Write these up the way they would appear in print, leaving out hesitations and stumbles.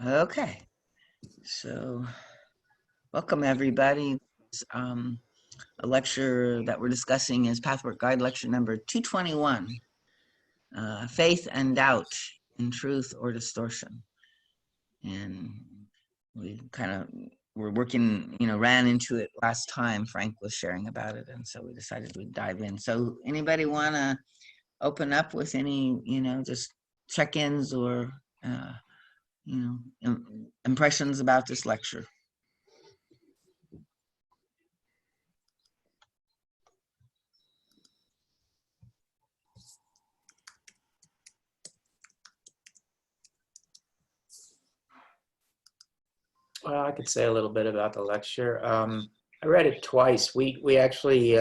Okay, so welcome everybody. A lecture that we're discussing is Pathwork Guide Lecture number 221, Faith and Doubt in Truth or Distortion. And we we're working, ran into it last time. Frank was sharing about it, and so we decided we'd dive in. So anybody want to open up with any, just check-ins or, impressions about this lecture? Well, I could say a little bit about the lecture. I read it twice. We actually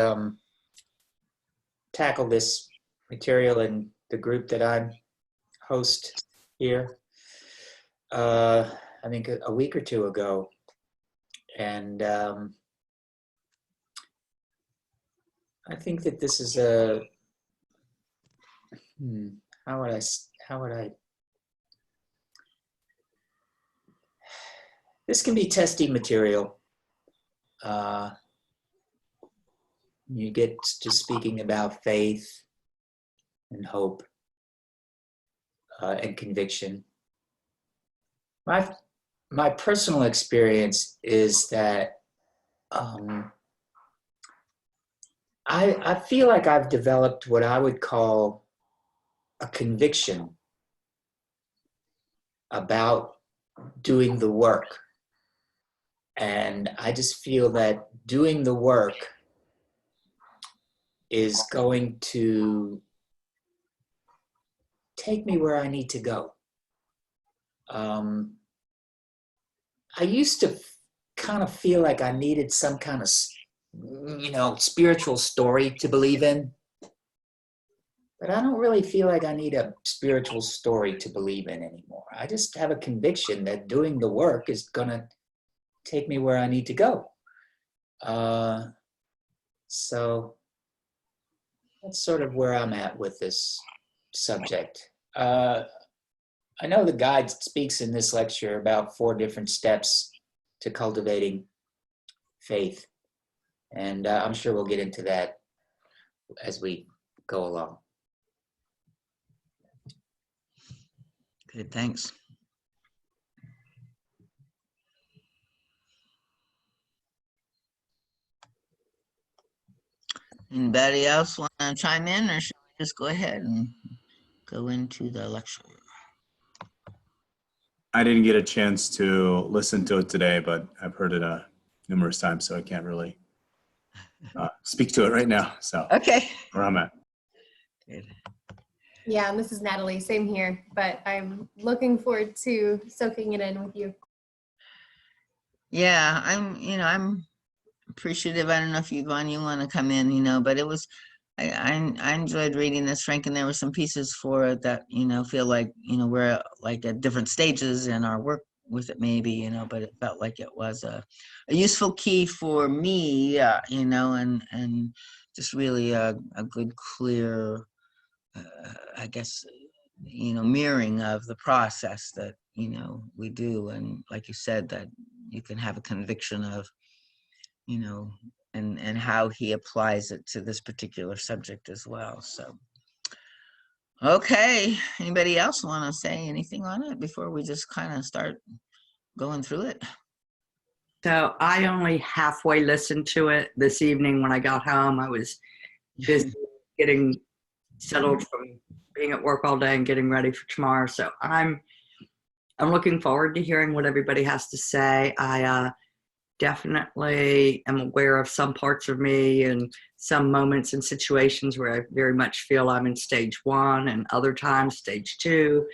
tackled this material in the group that I host here, I think a week or two ago. And I think that this is how would I this can be testing material. You get to speaking about faith and hope and conviction. My personal experience is that I feel like I've developed what I would call a conviction about doing the work. And I just feel that doing the work is going to take me where I need to go. I used to kind of feel like I needed some kind of, spiritual story to believe in. But I don't really feel like I need a spiritual story to believe in anymore. I just have a conviction that doing the work is gonna take me where I need to go. So that's sort of where I'm at with this subject. I know the guide speaks in this lecture about 4 different steps to cultivating faith. And I'm sure we'll get into that as we go along. Good, thanks. Anybody else want to chime in, or should we just go ahead and go into the lecture? I didn't get a chance to listen to it today, but I've heard it numerous times, so I can't really speak to it right now. So Okay. where I'm at. Good. Yeah, and this is Natalie, same here, but I'm looking forward to soaking it in with you. Yeah, I'm appreciative. I don't know if Yvonne, you want to come in, but it was, I enjoyed reading this, Frank, and there were some pieces for it that, feel like, we're like at different stages in our work with it maybe, but it felt like it was a useful key for me, and just really a good, clear, I guess, mirroring of the process that, we do. And like you said, that you can have a conviction of, and how he applies it to this particular subject as well. So, okay, anybody else want to say anything on it before we just kind of start going through it? So I only halfway listened to it this evening when I got home. I was busy getting settled from being at work all day and getting ready for tomorrow. So I'm looking forward to hearing what everybody has to say. I definitely am aware of some parts of me and some moments and situations where I very much feel I'm in stage 1, and other times stage 2,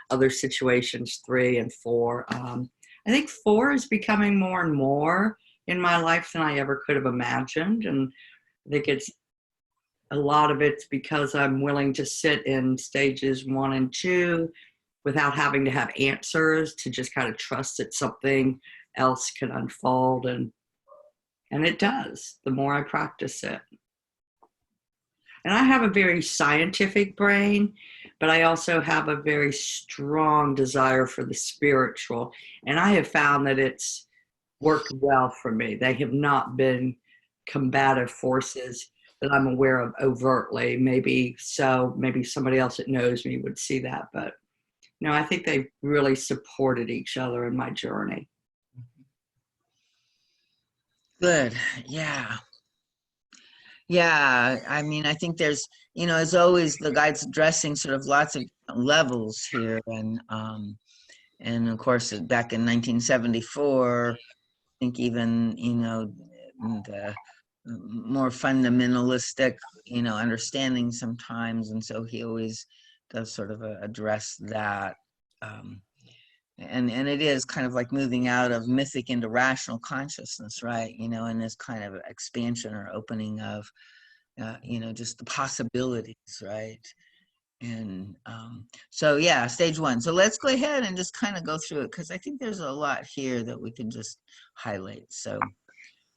other situations 3 and 4. I think 4 is becoming more and more in my life than I ever could have imagined. And I think a lot of it's because I'm willing to sit in stages 1 and 2 without having to have answers, to just kind of trust that something else can unfold. And it does, the more I practice it. And I have a very scientific brain, but I also have a very strong desire for the spiritual. And I have found that it's worked well for me. They have not been combative forces that I'm aware of overtly. Maybe so, maybe somebody else that knows me would see that. But no, I think they really supported each other in my journey. Good. Yeah. Yeah. I mean, I think there's, as always, the guide's addressing sort of lots of levels here. And of course, back in 1974, I think even, the more fundamentalistic, understanding sometimes. And so he always does sort of address that. And it is kind of like moving out of mythic into rational consciousness, right? And this kind of expansion or opening of, just the possibilities, right? And so, yeah, stage one. So let's go ahead and just kind of go through it, because I think there's a lot here that we can just highlight. So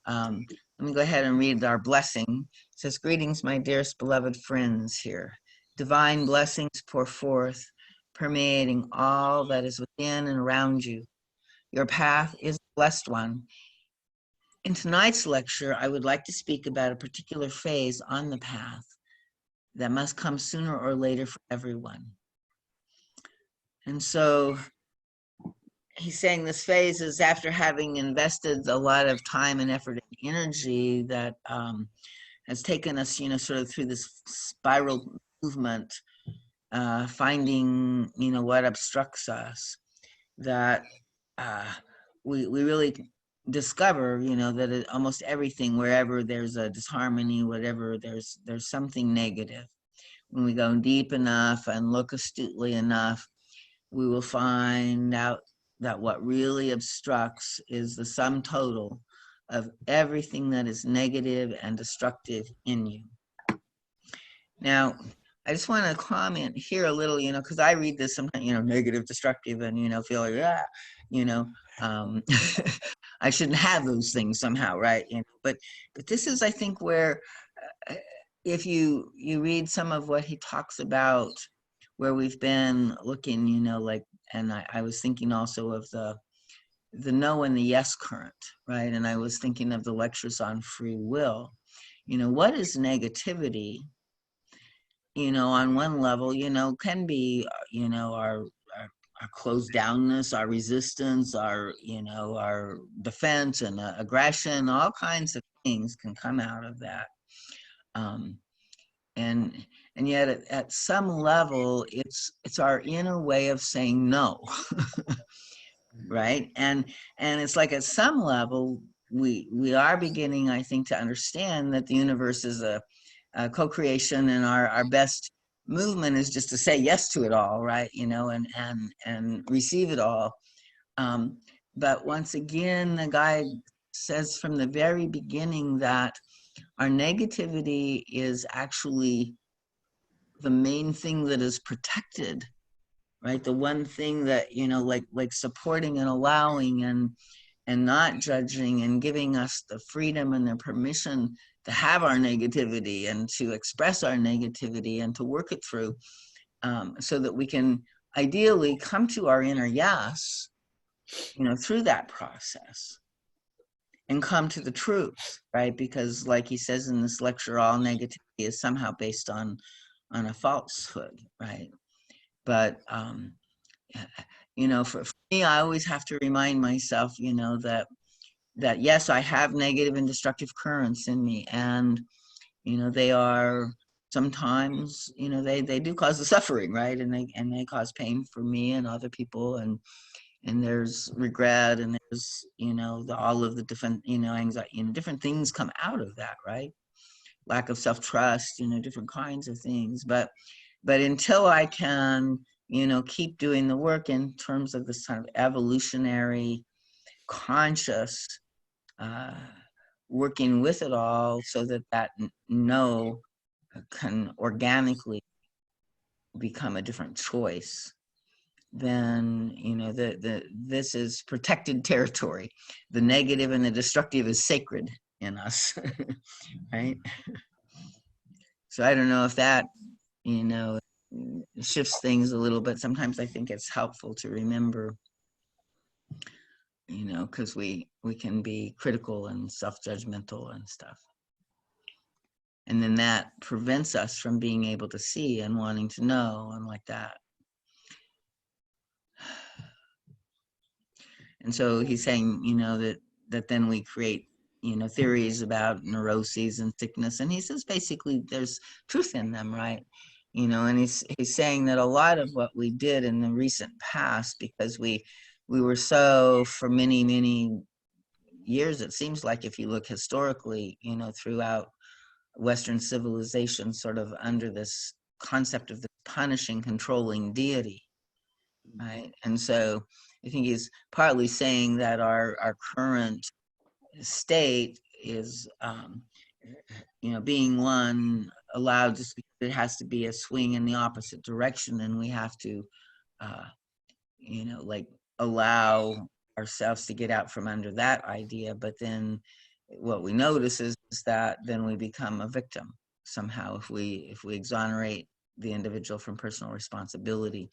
let me go ahead and read our blessing. It says, greetings, my dearest beloved friends here. Divine blessings pour forth, permeating all that is within and around you. Your path is a blessed one. In tonight's lecture, I would like to speak about a particular phase on the path that must come sooner or later for everyone. And so he's saying this phase is after having invested a lot of time and effort and energy that has taken us, sort of through this spiral movement, finding, what obstructs us, that we really discover, that almost everything, wherever there's a disharmony, whatever, there's something negative. When we go deep enough and look astutely enough, we will find out that what really obstructs is the sum total of everything that is negative and destructive in you. Now, I just want to comment here a little, because I read this sometimes, negative, destructive, and, feel like, I shouldn't have those things somehow, right? But this is, I think, where if you read some of what he talks about, where we've been looking, and I was thinking also of the no and the yes current, right? And I was thinking of the lectures on free will. What is negativity? On one level, can be, our closed downness, our resistance, our defense and aggression, all kinds of things can come out of that. And yet at some level, it's our inner way of saying no, right? And it's like at some level, we are beginning, I think, to understand that the universe is a co-creation, and our best movement is just to say yes to it all, right? And receive it all. But once again, the guide says from the very beginning that our negativity is actually the main thing that is protected, right? The one thing that, like supporting and allowing and not judging and giving us the freedom and the permission to have our negativity and to express our negativity and to work it through, so that we can ideally come to our inner yes, through that process and come to the truth, right? Because like he says in this lecture, all negativity is somehow based on a falsehood, right? But, for me, I always have to remind myself, that yes, I have negative and destructive currents in me, and they are sometimes, they do cause the suffering, right? And they cause pain for me and other people, and there's regret, and there's all of the different anxiety, different things come out of that, right? Lack of self-trust, different kinds of things. But until I can keep doing the work in terms of this kind of evolutionary conscious working with it all, so that no can organically become a different choice, then this is protected territory. The negative and the destructive is sacred in us, right? So I don't know if that, you know, shifts things a little bit. Sometimes I think it's helpful to remember, you know, because we can be critical and self-judgmental and stuff. And then that prevents us from being able to see and wanting to know and like that. And so he's saying, you know, that then we create, you know, theories about neuroses and sickness. And he says basically there's truth in them, right? You know, and he's saying that a lot of what we did in the recent past, because we were so, for many, many years, it seems like if you look historically, you know, throughout Western civilization, sort of under this concept of the punishing, controlling deity, right? And so I think he's partly saying that our current state is, you know, being one allowed, just because it has to be a swing in the opposite direction, and we have to, you know, like allow ourselves to get out from under that idea. But then what we notice is that then we become a victim somehow. If we exonerate the individual from personal responsibility,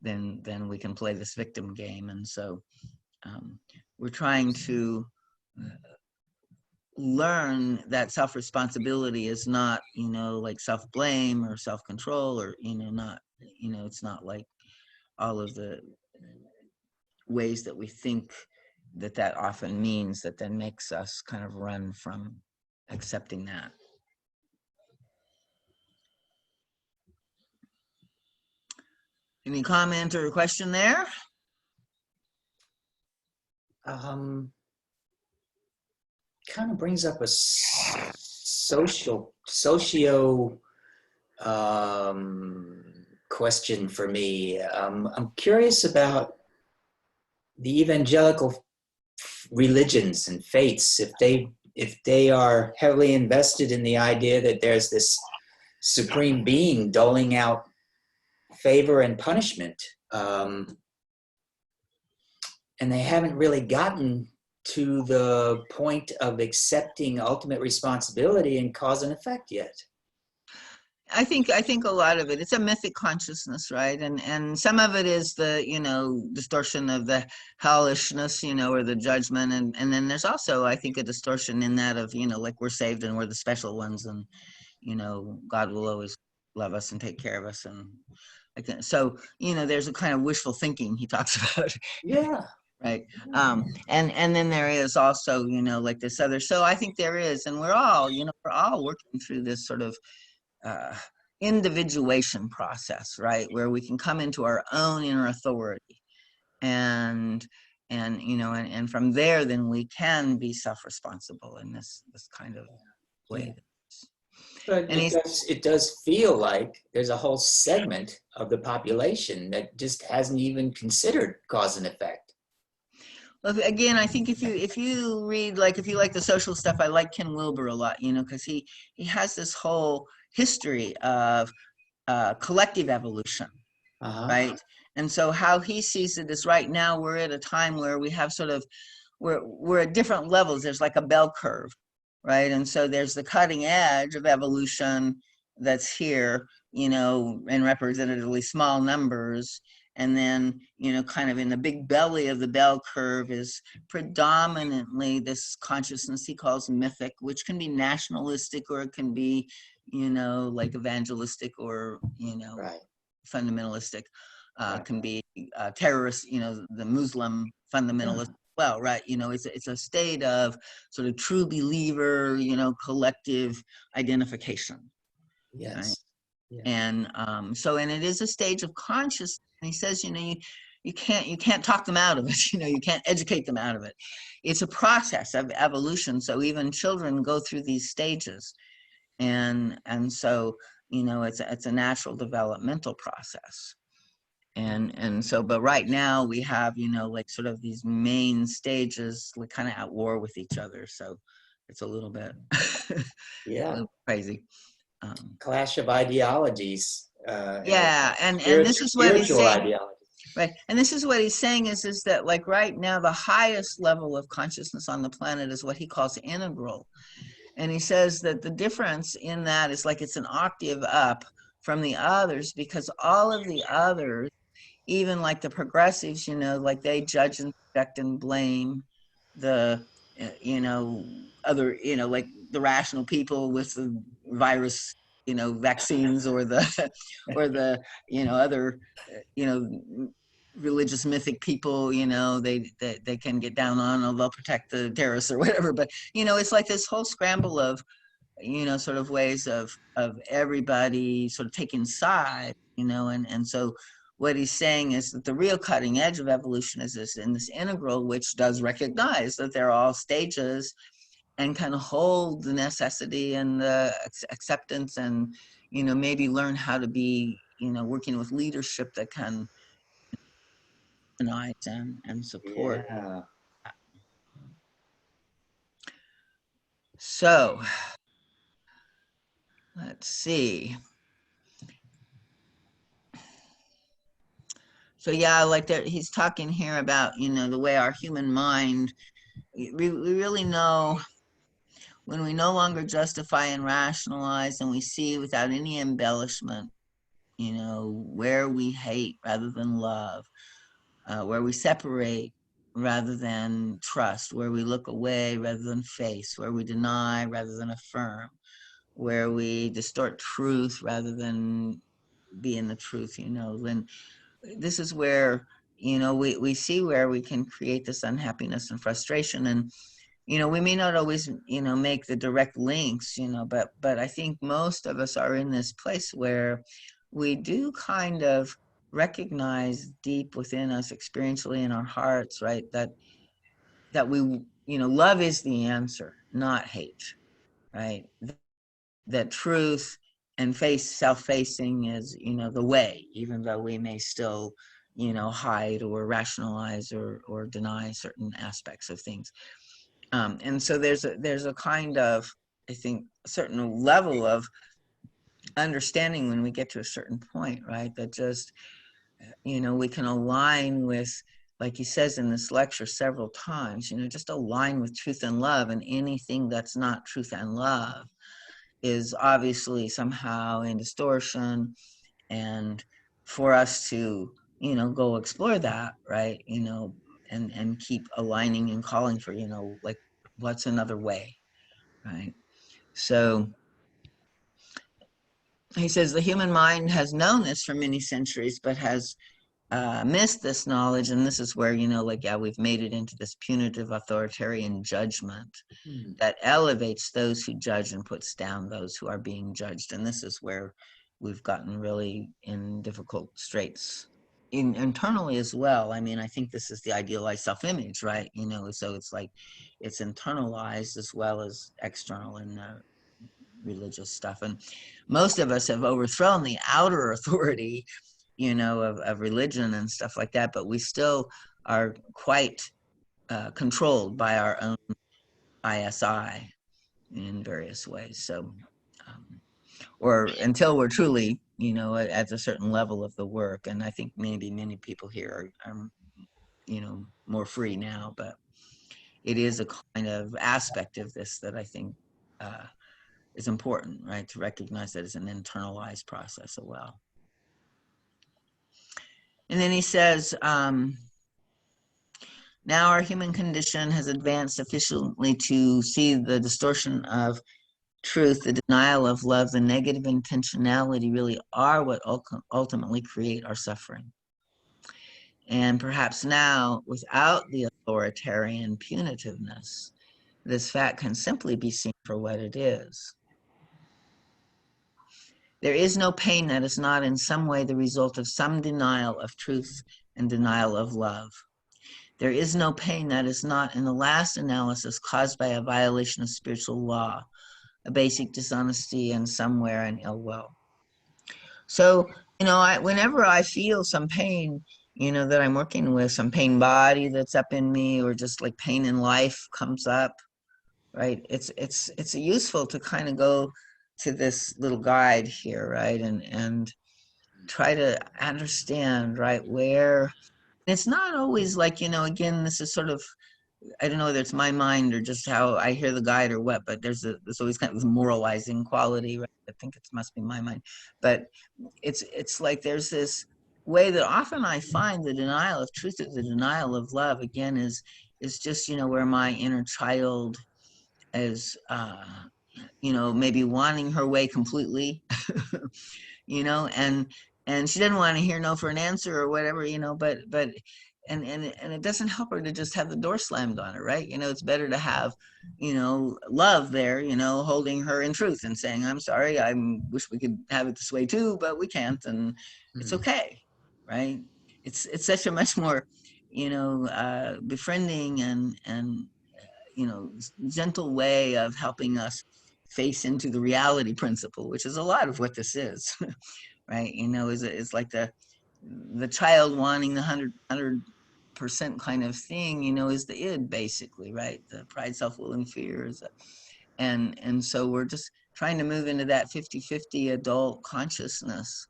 then we can play this victim game. And so we're trying to learn that self-responsibility is not, you know, like self-blame or self-control, or, you know, not, you know, it's not like all of the ways that we think that often means, that then makes us kind of run from accepting that. Any comment or question there? Kind of brings up a socio question for me. I'm curious about the evangelical religions and faiths, if they are heavily invested in the idea that there's this supreme being doling out favor and punishment, and they haven't really gotten to the point of accepting ultimate responsibility and cause and effect yet. I think a lot of it, it's a mythic consciousness, right? And some of it is the, you know, distortion of the hellishness, you know, or the judgment. And then there's also, I think, a distortion in that of, you know, like we're saved and we're the special ones, and, you know, God will always love us and take care of us. And like, so, you know, there's a kind of wishful thinking he talks about. Yeah. Right. And then there is also, you know, like this other, so I think there is, and we're all, you know, we're all working through this sort of individuation process, right, where we can come into our own inner authority, and you know, and from there then we can be self-responsible in this kind of way. But it does feel like there's a whole segment of the population that just hasn't even considered cause and effect. Well, again, I think if you read, like, if you like the social stuff, I like Ken Wilber a lot, you know, because he has this whole history of collective evolution, right? And so how he sees it is, right now we're at a time where we have sort of, we're at different levels. There's like a bell curve, right? And so there's the cutting edge of evolution that's here, you know, in representatively small numbers. And then, you know, kind of in the big belly of the bell curve is predominantly this consciousness he calls mythic, which can be nationalistic, or it can be, you know, like evangelistic, or, you know, fundamentalistic, can be terrorist, you know, the Muslim fundamentalist. Well, right, you know, it's a state of sort of true believer, you know, collective identification. Yes. Right? Yeah. And so, and it is a stage of consciousness. And he says, you know, you can't talk them out of it. You know, you can't educate them out of it. It's a process of evolution. So even children go through these stages, and so, you know, it's a natural developmental process. And so, but right now we have, you know, like sort of these main stages, like kind of at war with each other. So it's a little bit, yeah, a little crazy. Clash of ideologies. Yeah, and this is what he's saying. Ideologies. Right, and this is what he's saying is that, like, right now the highest level of consciousness on the planet is what he calls integral. And he says that the difference in that is like it's an octave up from the others, because all of the others, even like the progressives, you know, like they judge and suspect and blame the, other, like the rational people with the virus, vaccines, or the, or the, other, religious mythic people, they can get down on, or they'll protect the terrorists or whatever. But, it's like this whole scramble of, sort of ways of everybody sort of taking side, and so what he's saying is that the real cutting edge of evolution is this in this integral, which does recognize that there are all stages and kind of hold the necessity and the acceptance, and maybe learn how to be working with leadership that can organize and support. Yeah. So let's see. So yeah, like he's talking here about, the way our human mind, we really know when we no longer justify and rationalize, and we see without any embellishment, where we hate rather than love, where we separate rather than trust, where we look away rather than face, where we deny rather than affirm, where we distort truth rather than be in the truth, then this is where, we see where we can create this unhappiness and frustration. And, we may not always, make the direct links, but I think most of us are in this place where we do kind of recognize deep within us, experientially in our hearts, right, that we, love is the answer, not hate, right? That truth and self-facing is, the way, even though we may still, hide or rationalize or deny certain aspects of things. And so there's a kind of, I think, a certain level of understanding when we get to a certain point, right? That just, we can align with, like he says in this lecture several times, just align with truth and love, and anything that's not truth and love is obviously somehow in distortion. And for us to, go explore that, right, and keep aligning and calling for, like, what's another way, right? So he says the human mind has known this for many centuries, but has missed this knowledge. And this is where, like, yeah, we've made it into this punitive authoritarian judgment that elevates those who judge and puts down those who are being judged. And this is where we've gotten really in difficult straits internally as well. I mean, I think this is the idealized self-image, right? So it's like it's internalized as well as external in religious stuff. And most of us have overthrown the outer authority, of religion and stuff like that, but we still are quite controlled by our own ISI in various ways. So, or until we're truly, at a certain level of the work. And I think maybe many people here are more free now, but it is a kind of aspect of this that I think is important, right? To recognize that it's an internalized process as well. And then he says, now our human condition has advanced sufficiently to see the distortion of truth, the denial of love, the negative intentionality really are what ultimately create our suffering. And perhaps now, without the authoritarian punitiveness, this fact can simply be seen for what it is. There is no pain that is not in some way the result of some denial of truth and denial of love. There is no pain that is not, in the last analysis, caused by a violation of spiritual law, a basic dishonesty, and somewhere an ill will. So, whenever I feel some pain, that I'm working with, some pain body that's up in me, or just like pain in life comes up, right? It's useful to kind of go to this little guide here, right? And try to understand, right, where it's not always like, again, this is sort of I don't know whether it's my mind or just how I hear the guide or what, but there's always kind of this moralizing quality, right? I think it must be my mind, but it's like there's this way that often I find the denial of truth, the denial of love, again, is just, you know, where my inner child is, you know, maybe wanting her way completely, you know, and she doesn't want to hear no for an answer or whatever, you know, but and it doesn't help her to just have the door slammed on her, right? You know, it's better to have, you know, love there, you know, holding her in truth and saying, I'm sorry, I wish we could have it this way too, but we can't, and it's okay, right? It's such a much more, you know, befriending and you know, gentle way of helping us face into the reality principle, which is a lot of what this is, right? You know, is like the child wanting the 100% kind of thing, you know, is the id basically, right? The pride, self-will, and fear is, and so we're just trying to move into that 50-50 adult consciousness,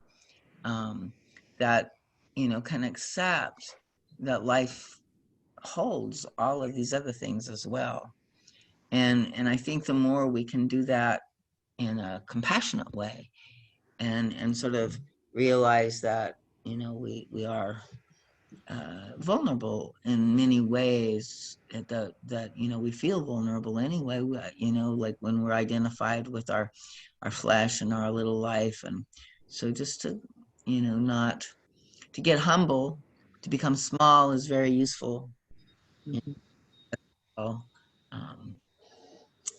that, you know, can accept that life holds all of these other things as well. And I think the more we can do that in a compassionate way, and sort of realize that, you know, we are vulnerable in many ways, that you know, we feel vulnerable anyway, you know, like when we're identified with our flesh and our little life. And so just to, you know, not to get humble, to become small is very useful, you know. um,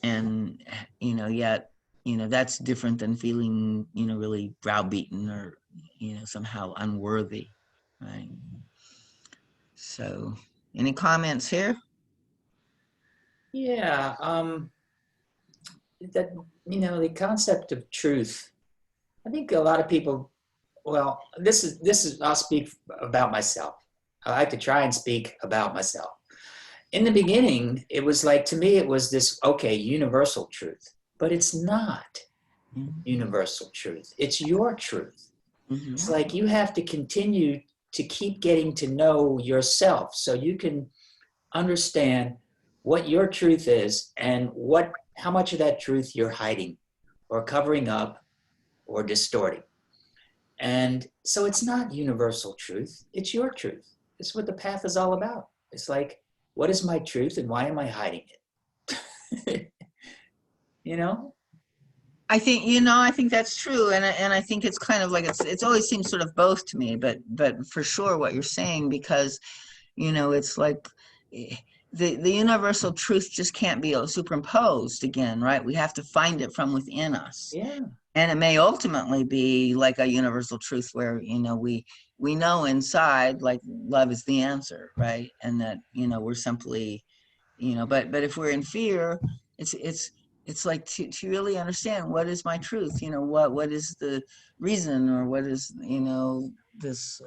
and you know, yet, you know, that's different than feeling, you know, really browbeaten or, you know, somehow unworthy, right? So any comments here? Yeah, that, you know, the concept of truth. I think a lot of people. Well, this is. I'll speak about myself. I like to try and speak about myself. In the beginning, it was like, to me, it was this, okay, universal truth, but it's not universal truth. It's your truth. Mm-hmm. It's like you have to continue to keep getting to know yourself so you can understand what your truth is and how much of that truth you're hiding or covering up or distorting. And so it's not universal truth, it's your truth. It's what the path is all about. It's like, what is my truth and why am I hiding it? You know? I think, you know, I think that's true, and I think it's kind of like it's always seems sort of both to me, but for sure what you're saying, because, you know, it's like the universal truth just can't be superimposed again, right? We have to find it from within us. Yeah. And it may ultimately be like a universal truth where, you know, we know inside, like, love is the answer, right? And that, you know, we're simply, you know, but if we're in fear, it's like to really understand, what is my truth, you know, what is the reason, or what is, you know, this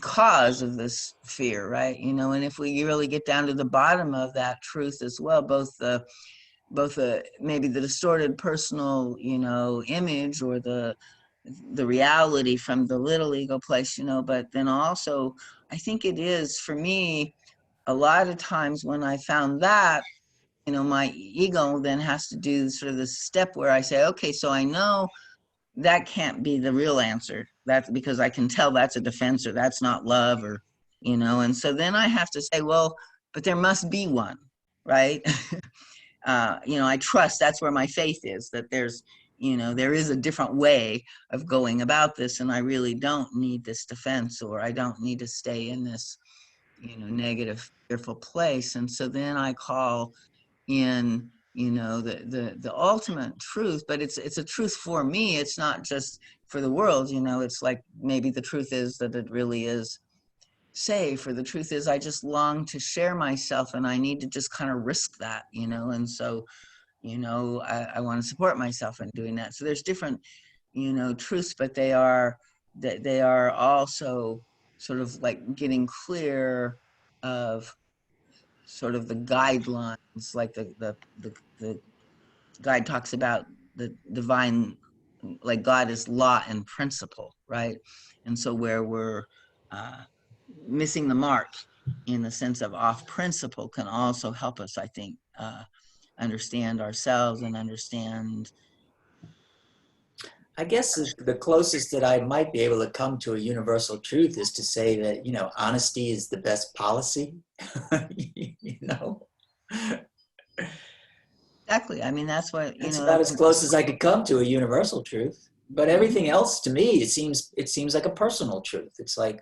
cause of this fear, right? You know, and if we really get down to the bottom of that truth as well, both maybe the distorted personal, you know, image, or the reality from the little ego place, you know, but then also I think it is, for me, a lot of times when I found that, you know, my ego then has to do sort of this step where I say, okay, so I know that can't be the real answer. That's because I can tell that's a defense, or that's not love, or, you know, and so then I have to say, well, but there must be one, right? You know, I trust, that's where my faith is, that there's, you know, there is a different way of going about this, and I really don't need this defense, or I don't need to stay in this, you know, negative, fearful place. And so then I call in, you know, the ultimate truth, but it's a truth for me. It's not just for the world, you know. It's like, maybe the truth is that it really is safe, or the truth is I just long to share myself, and I need to just kind of risk that, you know. And so, you know, I want to support myself in doing that. So there's different, you know, truths, but they are also sort of like getting clear of sort of the guidelines, like the guide talks about the divine, like God is law and principle, right? And so where we're missing the mark in the sense of off principle can also help us, I think, understand ourselves and understand. I guess the closest that I might be able to come to a universal truth is to say that, you know, honesty is the best policy. You know, Exactly. I mean, that's what, that's about as close as I could come to a universal truth. But everything else to me, it seems like a personal truth. It's like,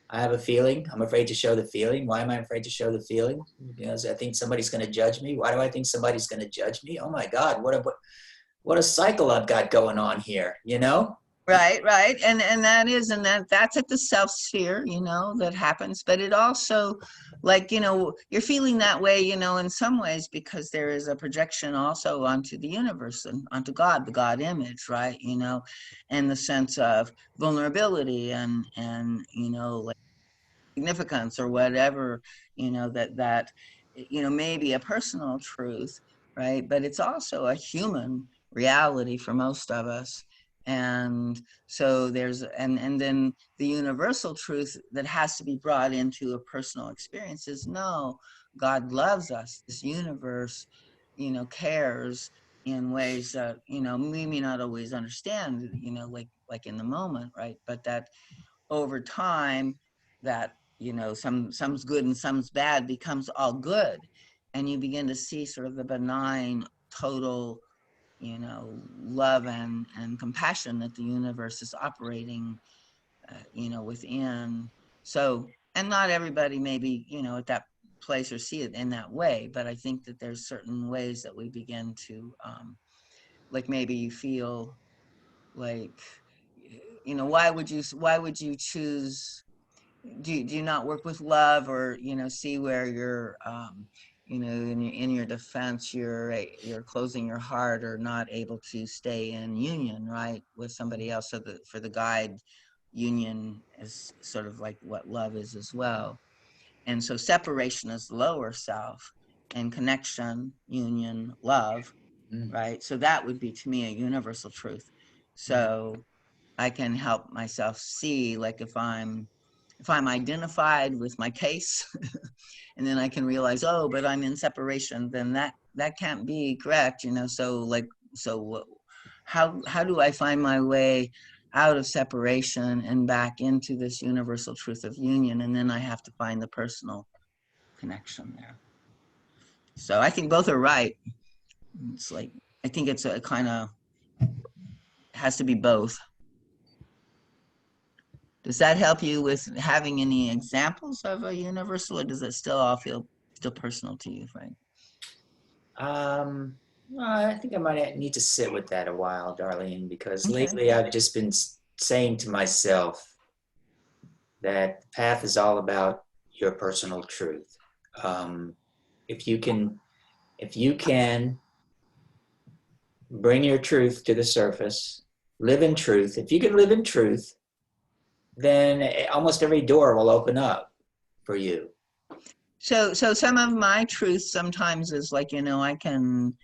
I have a feeling. I'm afraid to show the feeling. Why am I afraid to show the feeling? Because I think somebody's going to judge me. Why do I think somebody's going to judge me? Oh my God, what a cycle I've got going on here, you know? Right, right. And that's at the self sphere, you know, that happens. But it also, like, you know, you're feeling that way, you know, in some ways because there is a projection also onto the universe and onto God, the God image, right? You know, and the sense of vulnerability and you know, like significance or whatever, you know, that you know, may be a personal truth, right? But it's also a human reality for most of us. And so there's and then the universal truth that has to be brought into a personal experience is no, God loves us. This universe, you know, cares in ways that, you know, we may not always understand, you know, like in the moment, right? But that over time, that, you know, some's good and some's bad becomes all good, and you begin to see sort of the benign total, you know, love and compassion that the universe is operating, you know, within. So, and not everybody maybe, you know, at that place or see it in that way, but I think that there's certain ways that we begin to, like maybe you feel like, you know, why would you choose, do you not work with love, or, you know, see where you're, you know, in your defense, you're closing your heart or not able to stay in union, right, with somebody else. So that for the guide, union is sort of like what love is as well. And so separation is the lower self, and connection, union, love, Mm. right? So that would be to me a universal truth. So I can help myself see, like, if I'm identified with my case, and then I can realize, oh, but I'm in separation, then that can't be correct, you know. So like, so how do I find my way out of separation and back into this universal truth of union? And then I have to find the personal connection there. So I think both are right. It's like, I think it's a kind of, has to be both. Does that help you with having any examples of a universal, or does it still all feel still personal to you, Frank? Well, I think I might need to sit with that a while, Darlene, because Okay. lately I've just been saying to myself that the path is all about your personal truth. If you can bring your truth to the surface, live in truth. If you can live in truth, then almost every door will open up for you. So some of my truth sometimes is like, you know, I can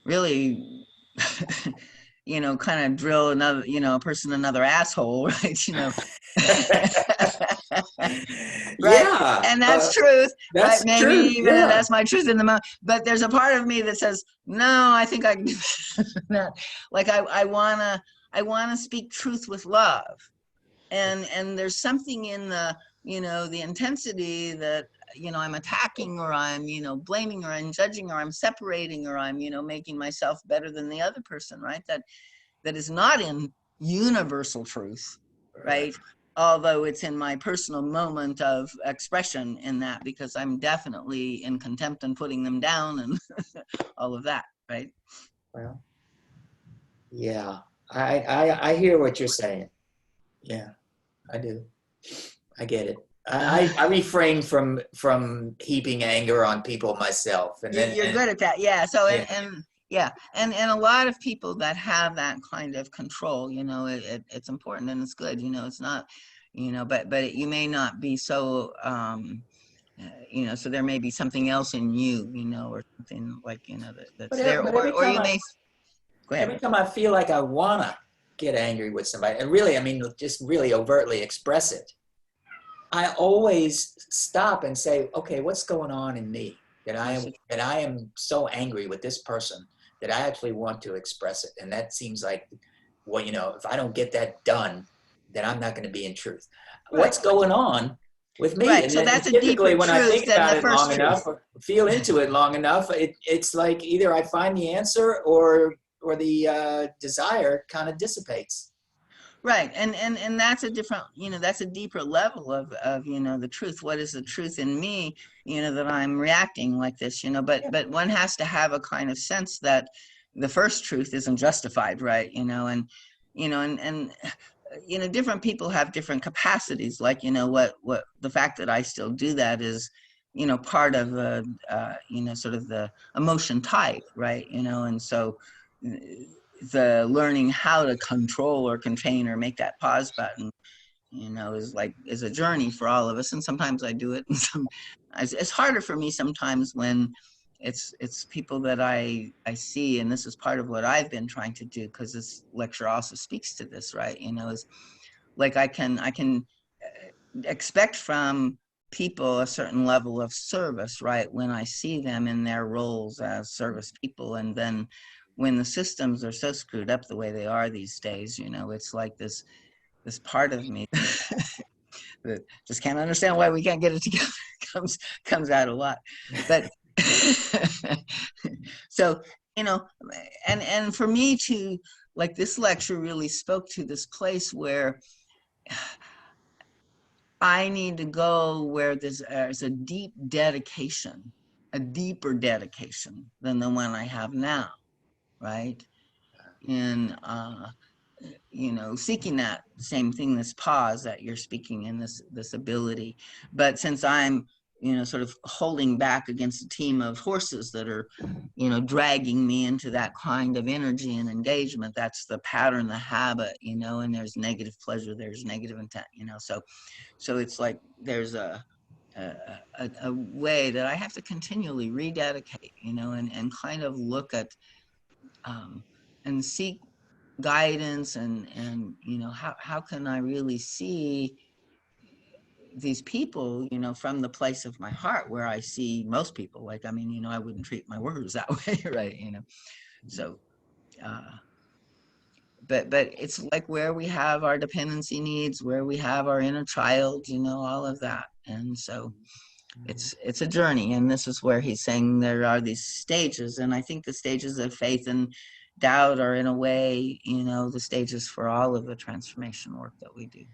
really, you know, kind of drill another, you know, a person another asshole, right? You know. Right. Yeah. And that's truth, right? That's Maybe true. even Yeah. that's my truth in the moment. But there's a part of me that says, no, I think I can do that. Like I wanna speak truth with love. And there's something in the, you know, the intensity that, you know, I'm attacking, or I'm, you know, blaming, or I'm judging, or I'm separating, or I'm, you know, making myself better than the other person, right? That is not in universal truth, right? Although it's in my personal moment of expression in that, because I'm definitely in contempt and putting them down and all of that, right? Well, yeah, I hear what you're saying. Yeah, I do. I get it. I refrain from heaping anger on people myself, and then You're good at that, yeah. So yeah. and a lot of people that have that kind of control, you know, it's important and it's good, you know. It's not, you know, but you may not be so, you know, so there may be something else in you, you know, or something like, you know, that's there, But every or time you may go ahead. every time I feel like I wanna get angry with somebody, and really, I mean, just really overtly express it, I always stop and say, okay, what's going on in me that I am so angry with this person that I actually want to express it. And that seems like, well, you know, if I don't get that done, then I'm not going to be in truth. What's going on with me? Right. And So then that's a typically deeper when I truth think than about the it first long truth. enough, or feel into it long enough, it's like either I find the answer or the desire kind of dissipates. Right. And that's a different, that's a deeper level of, the truth. What is the truth in me, that I'm reacting like this, but one has to have a kind of sense that the first truth isn't justified, right? Different people have different capacities. Like, what the fact that I still do that is, part of, sort of the emotion type, right? And so the learning how to control or contain or make that pause button, is a journey for all of us. And sometimes I do it, and it's harder for me sometimes when it's people that I see, and this is part of what I've been trying to do, because this lecture also speaks to this, right? Is like I can expect from people a certain level of service, right, when I see them in their roles as service people. And then when the systems are so screwed up the way they are these days, it's like this part of me that just can't understand why we can't get it together comes out a lot. But so, and for me to, like, this lecture really spoke to this place where I need to go where there's a deep dedication, a deeper dedication than the one I have now, right? And, seeking that same thing, this pause that you're speaking in, this ability. But since I'm, sort of holding back against a team of horses that are, dragging me into that kind of energy and engagement, that's the pattern, the habit, and there's negative pleasure, there's negative intent, so it's like there's a way that I have to continually rededicate, and kind of look at and seek guidance, and how can I really see these people, from the place of my heart, where I see most people. Like, I mean, I wouldn't treat my workers that way, right? So but it's like where we have our dependency needs, where we have our inner child, all of that. And so it's a journey, and this is where he's saying there are these stages. And I think the stages of faith and doubt are, in a way, the stages for all of the transformation work that we do.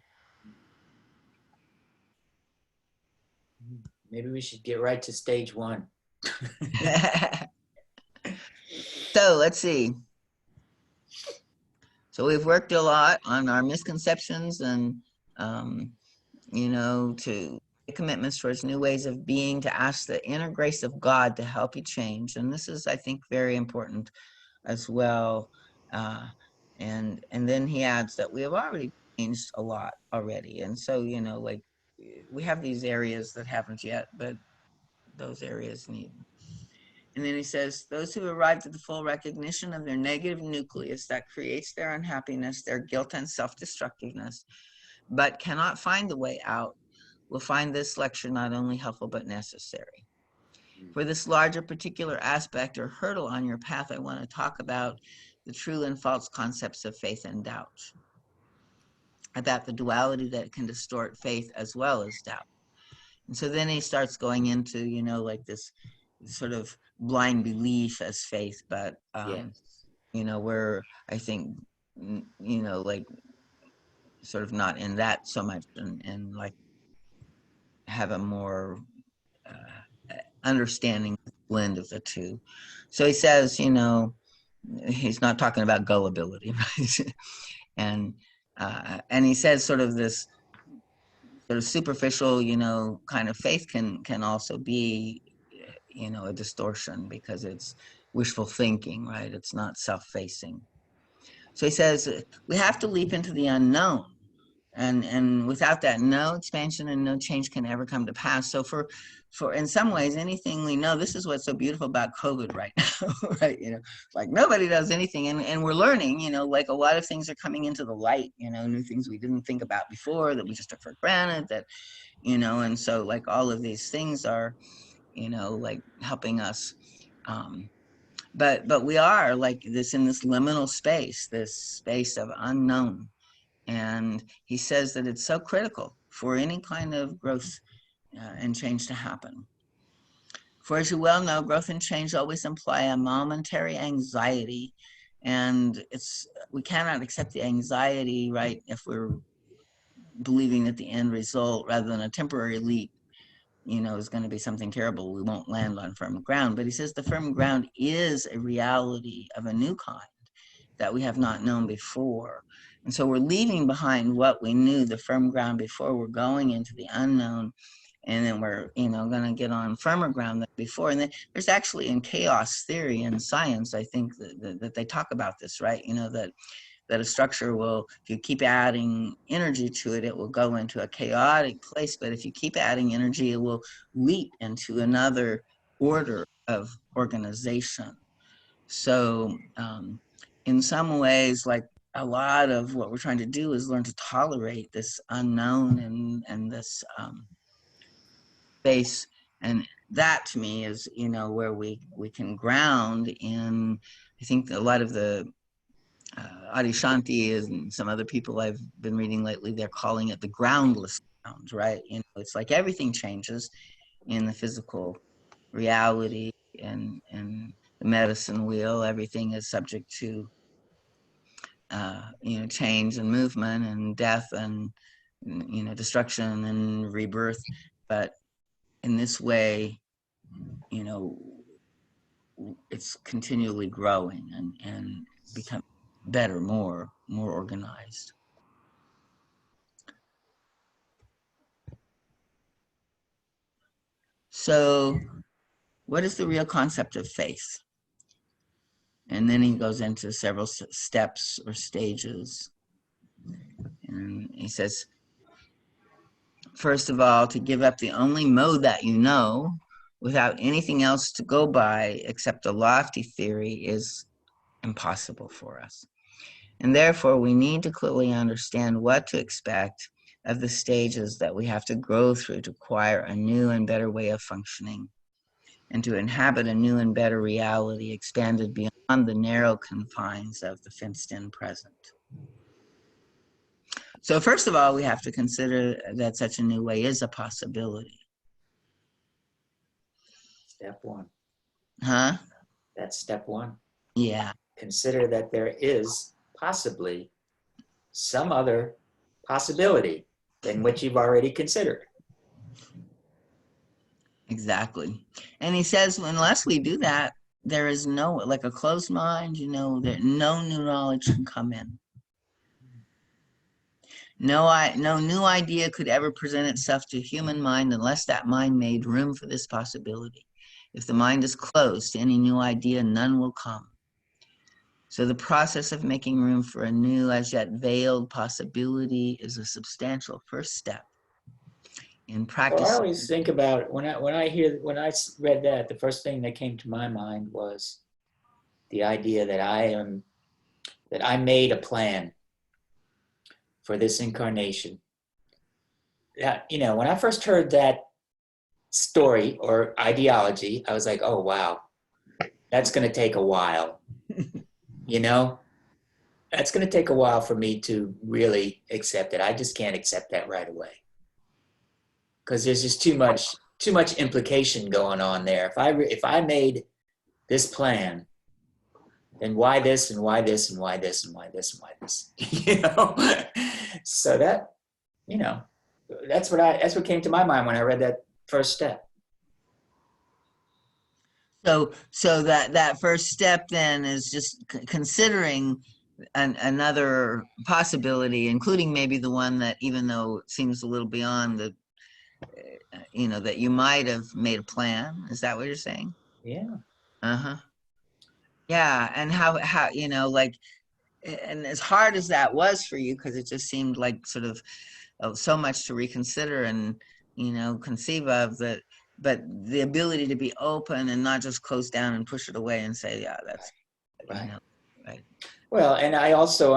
Maybe we should get right to stage one. So let's see. So we've worked a lot on our misconceptions and, to commitments towards new ways of being, to ask the inner grace of God to help you change. And this is, I think, very important as well. And then he adds that we have already changed a lot already. And so, like, we have these areas that haven't yet, but those areas need. And then he says, those who arrived at the full recognition of their negative nucleus that creates their unhappiness, their guilt and self-destructiveness, but cannot find the way out, will find this lecture not only helpful, but necessary. For this larger particular aspect or hurdle on your path, I want to talk about the true and false concepts of faith and doubt, about the duality that can distort faith as well as doubt. And so then he starts going into, like this sort of blind belief as faith, but, where I think, like, sort of not in that so much, and like have a more understanding blend of the two. So he says, he's not talking about gullibility, right? and he says sort of this sort of superficial, kind of faith can also be, a distortion, because it's wishful thinking, right? It's not self-facing. So he says we have to leap into the unknown and without that, no expansion and no change can ever come to pass. So for in some ways, anything we know, this is what's so beautiful about COVID right now, right? Like nobody does anything, and we're learning, like a lot of things are coming into the light, new things we didn't think about before that we just took for granted, that, and so like all of these things are, like helping us. But we are like this in this liminal space, this space of unknown. And he says that it's so critical for any kind of growth and change to happen. For as you well know, growth and change always imply a momentary anxiety. And we cannot accept the anxiety, right, if we're believing that the end result, rather than a temporary leap, is going to be something terrible. We won't land on firm ground. But he says the firm ground is a reality of a new kind that we have not known before. And so we're leaving behind what we knew, the firm ground before. We're going into the unknown, and then we're, going to get on firmer ground than before. And then there's actually in chaos theory and science, I think that they talk about this, right? That a structure will, if you keep adding energy to it, it will go into a chaotic place. But if you keep adding energy, it will leap into another order of organization. So in some ways, like a lot of what we're trying to do is learn to tolerate this unknown and this space. And that to me is, where we can ground in, I think a lot of the Adi Shanti and some other people I've been reading lately, they're calling it the groundless ground, right? It's like everything changes in the physical reality and the medicine wheel. Everything is subject to, change and movement and death and, destruction and rebirth. But in this way, it's continually growing and become better, more organized. So what is the real concept of faith? And then he goes into several steps or stages. And he says, first of all, to give up the only mode that you know without anything else to go by except a lofty theory is impossible for us. And therefore, we need to clearly understand what to expect of the stages that we have to go through to acquire a new and better way of functioning and to inhabit a new and better reality expanded beyond the narrow confines of the fenced-in present. So first of all, we have to consider that such a new way is a possibility. Step one. Huh? That's step one. Yeah. Consider that there is possibly some other possibility than what you've already considered. Exactly. And he says, unless we do that, there is no, like a closed mind, that no new knowledge can come in. No new idea could ever present itself to human mind unless that mind made room for this possibility. If the mind is closed to any new idea, none will come. So the process of making room for a new, as yet veiled possibility is a substantial first step in practice. Well, I always think about when I read that, the first thing that came to my mind was the idea that I made a plan for this incarnation. That, when I first heard that story or ideology, I was like, oh wow, that's going to take a while. That's going to take a while for me to really accept it. I just can't accept that right away. Because there's just too much implication going on there. If I made this plan, then why this and why this and why this and why this and why this? So that, that's what came to my mind when I read that first step. So that first step then is just considering another possibility, including maybe the one that, even though it seems a little beyond the, that you might have made a plan. Is that what you're saying? Yeah. Uh-huh. Yeah. And how, like and as hard as that was for you, because it just seemed like sort of so much to reconsider and, you know, conceive of, that, but the ability to be open and not just close down and push it away and say, yeah, that's, Right. you know, right. Well, and I also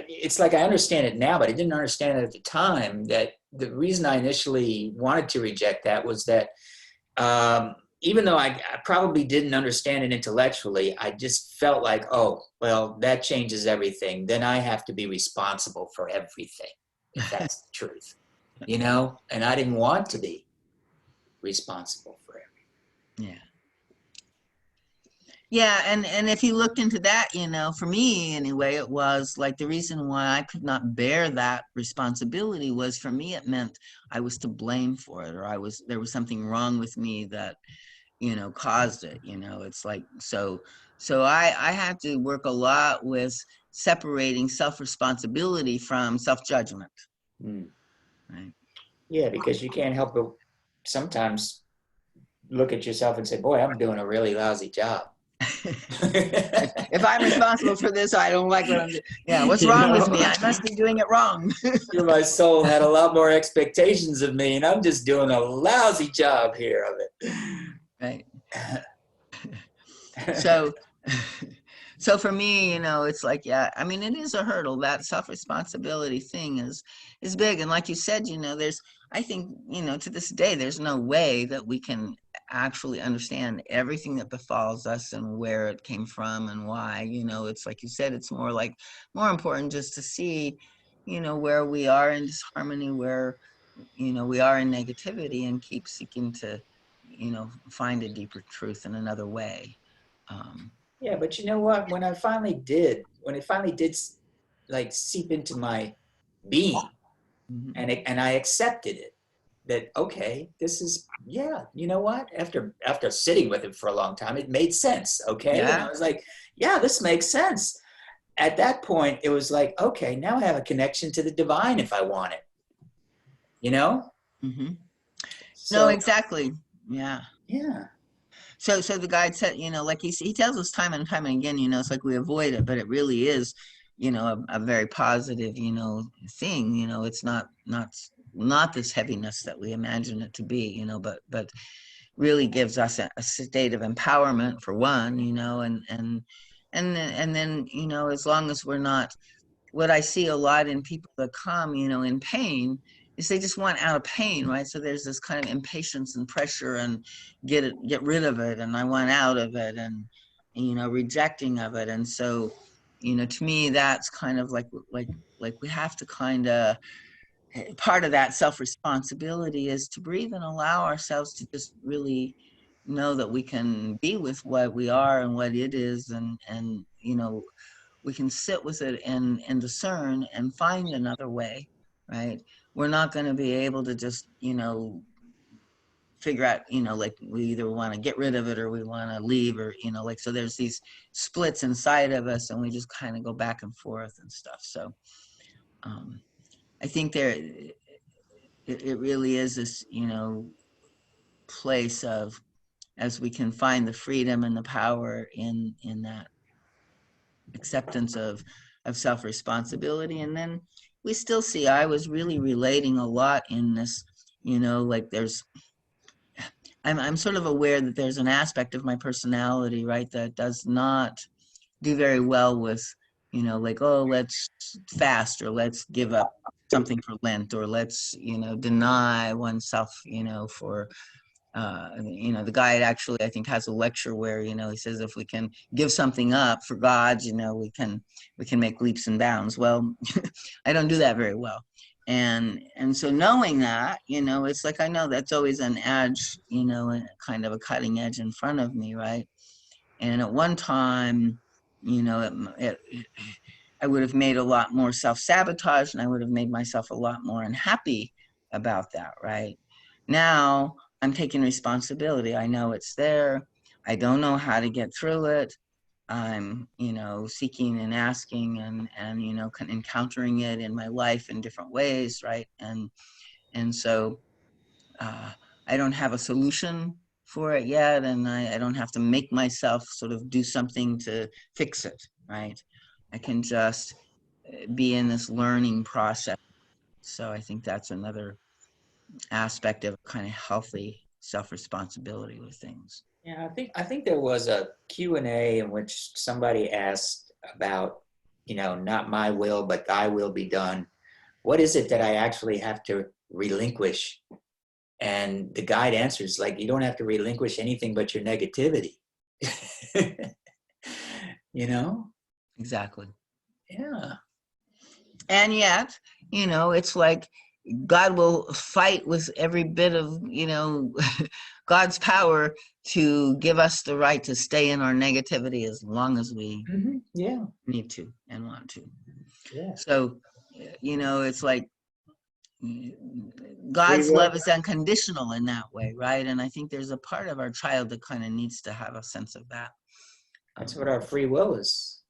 it's like I understand it now, but I didn't understand it at the time, that the reason I initially wanted to reject that was that even though I probably didn't understand it intellectually, I just felt like, oh, well, that changes everything. Then I have to be responsible for everything, if that's the truth, you know? And I didn't want to be responsible for everything. Yeah. Yeah, and if you looked into that, you know, for me anyway, it was like the reason why I could not bear that responsibility was, for me it meant I was to blame for it, or there was something wrong with me that, you know, caused it. You know, it's like, so I had to work a lot with separating self-responsibility from self-judgment. Mm. Right. Yeah, because you can't help but sometimes look at yourself and say, boy, I'm doing a really lousy job. If I'm responsible for this, I don't like what I'm doing. Yeah, what's You wrong with know? me? I must be doing it wrong. My soul had a lot more expectations of me, and I'm just doing a lousy job here of it. Right. So so for me, you know, it's like, yeah, I mean, it is a hurdle. That self-responsibility thing is big. And like you said, you know, I think, you know, to this day, there's no way that we can actually understand everything that befalls us and where it came from and why. You know, it's like you said, it's more important just to see, you know, where we are in disharmony, where, you know, we are in negativity, and keep seeking to, you know, find a deeper truth in another way. Yeah, but you know what? When it finally did like seep into my being, Mhm. and I accepted it, that okay, this is, yeah, you know what? After sitting with it for a long time, it made sense. Okay, and Yeah. I was like, yeah, this makes sense. At that point, it was like, okay, now I have a connection to the divine if I want it. You know? Mm-hmm. No, So exactly. Yeah. yeah. So the guide said, you know, like he tells us time and time and again, you know, it's like we avoid it, but it really is, you know, a very positive, you know, thing. You know, it's not this heaviness that we imagine it to be, you know, but really gives us a state of empowerment, for one, you know, and then, you know, as long as we're not, what I see a lot in people that come, you know, in pain, is they just want out of pain, right? So there's this kind of impatience and pressure and get rid of it, and I want out of it, and you know, rejecting of it. And so, you know, to me, that's kind of like we have to kind of, part of that self-responsibility is to breathe and allow ourselves to just really know that we can be with what we are and what it is, and you know, we can sit with it and discern and find another way, right? We're not going to be able to just, you know, figure out, you know, like we either want to get rid of it or we want to leave, or, you know, like, so there's these splits inside of us, and we just kind of go back and forth and stuff. So I think it really is this, you know, place of, as we can find the freedom and the power in that acceptance of self-responsibility. And then we still see, I was really relating a lot in this, you know, like I'm sort of aware that there's an aspect of my personality, right, that does not do very well with, you know, like, oh, let's fast, or let's give up something for Lent, or let's, you know, deny oneself, you know, for you know, the guy actually, I think, has a lecture where, you know, he says, if we can give something up for God, you know, we can make leaps and bounds. Well, I don't do that very well. And so knowing that, you know, it's like, I know that's always an edge, you know, kind of a cutting edge in front of me, right? And at one time, you know, I would have made a lot more self-sabotage, and I would have made myself a lot more unhappy about that, right? Now I'm taking responsibility. I know it's there. I don't know how to get through it. I'm, you know, seeking and asking and you know, encountering it in my life in different ways, right? And so I don't have a solution for it yet, and I don't have to make myself sort of do something to fix it, right? I can just be in this learning process. So I think that's another aspect of kind of healthy self-responsibility with things. Yeah, I think there was a Q&A in which somebody asked about, not my will, but thy will be done. What is it that I actually have to relinquish? And the guide answers, like, you don't have to relinquish anything but your negativity. you know? Exactly. Yeah. And yet, it's like God will fight with every bit of, God's power to give us the right to stay in our negativity as long as we Yeah. need to and want to. Yeah. So, it's like Free God's will. love is unconditional in that way, right? And I think there's a part of our child that kind of needs to have a sense of that. That's what our free will is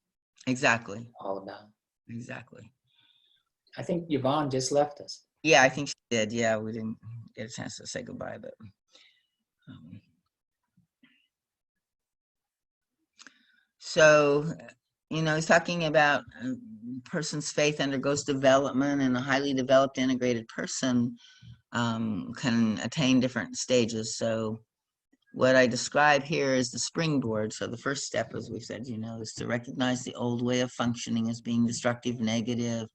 Exactly. all about. Exactly. I think Yvonne just left us. Yeah, I think she did. Yeah, we didn't get a chance to say goodbye, but so he's talking about a person's faith undergoes development, and a highly developed integrated person can attain different stages. So what I describe here is the springboard. So the first step, as we said, is to recognize the old way of functioning as being destructive, negative,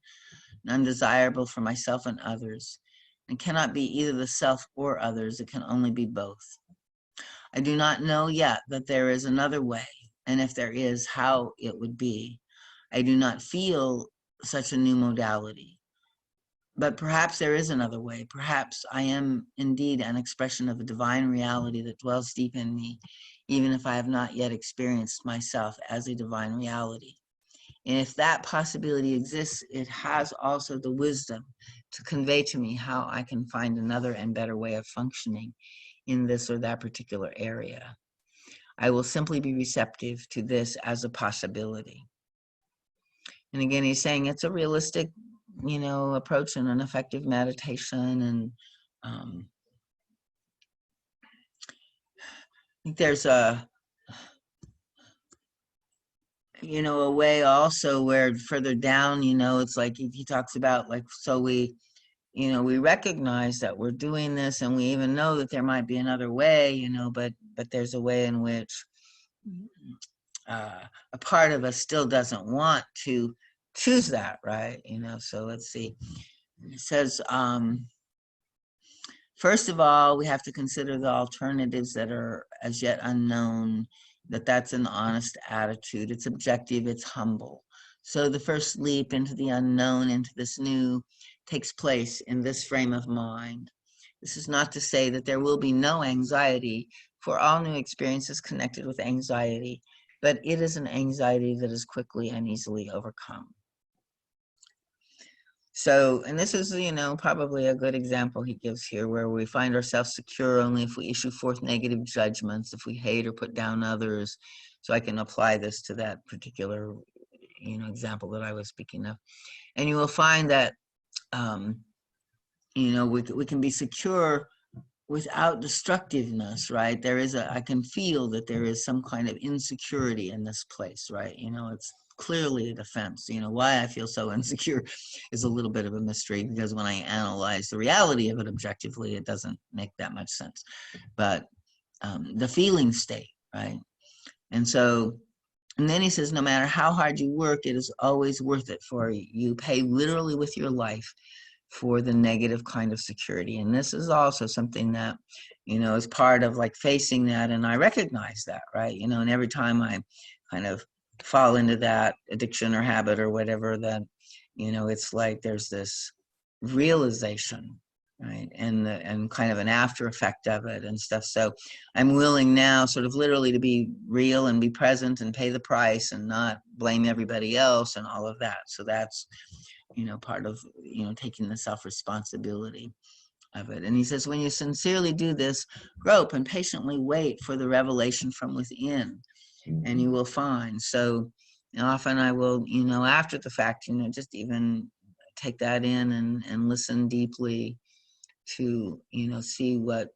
and undesirable for myself and others, and cannot be either the self or others. It can only be both. I do not know yet that there is another way, and if there is, how it would be. I do not feel such a new modality. But perhaps there is another way. Perhaps I am indeed an expression of a divine reality that dwells deep in me, even if I have not yet experienced myself as a divine reality. And if that possibility exists, it has also the wisdom to convey to me how I can find another and better way of functioning in this or that particular area. I will simply be receptive to this as a possibility. And again, he's saying it's a realistic, approach and an effective meditation. And I think there's a way also where further down, it's like he talks about, like, so we recognize that we're doing this, and we even know that there might be another way, but there's a way in which a part of us still doesn't want to choose that, right? So let's see. It says, first of all, we have to consider the alternatives that are as yet unknown, that's an honest attitude. It's objective, it's humble. So the first leap into the unknown, into this new, takes place in this frame of mind. This is not to say that there will be no anxiety, for all new experiences connected with anxiety, but it is an anxiety that is quickly and easily overcome. So, and this is, probably a good example he gives here, where we find ourselves secure only if we issue forth negative judgments, if we hate or put down others. So I can apply this to that particular, example that I was speaking of. And you will find that, we can be secure without destructiveness, right? I can feel that there is some kind of insecurity in this place, right? It's clearly a defense. Why I feel so insecure is a little bit of a mystery, because when I analyze the reality of it objectively, it doesn't make that much sense. But the feeling state, right? And then he says, no matter how hard you work, it is always worth it, for you pay literally with your life for the negative kind of security. And this is also something that, is part of, like, facing that. And I recognize that, right? And every time I kind of fall into that addiction or habit or whatever, that, it's like there's this realization, right? And kind of an after effect of it and stuff. So I'm willing now sort of literally to be real and be present and pay the price and not blame everybody else and all of that. So that's, part of, taking the self-responsibility of it. And he says, when you sincerely do this, grope and patiently wait for the revelation from within, and you will find. So often I will, after the fact, just even take that in and listen deeply to, see what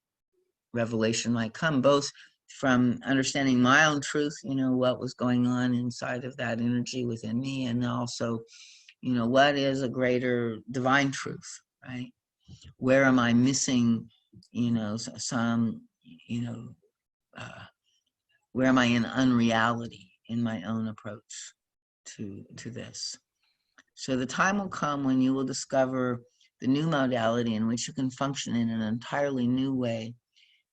revelation might come, both from understanding my own truth, what was going on inside of that energy within me, and also, what is a greater divine truth, right? Where am I missing, some, where am I in unreality in my own approach to this? So the time will come when you will discover the new modality in which you can function in an entirely new way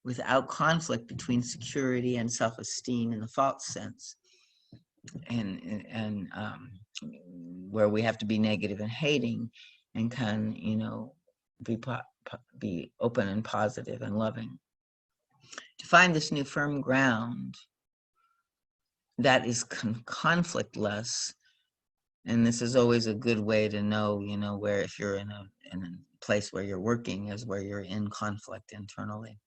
without conflict between security and self-esteem in the false sense, and where we have to be negative and hating, and can be open and positive and loving. To find this new firm ground that is conflictless, and this is always a good way to know, where if you're in a place where you're working is where you're in conflict internally.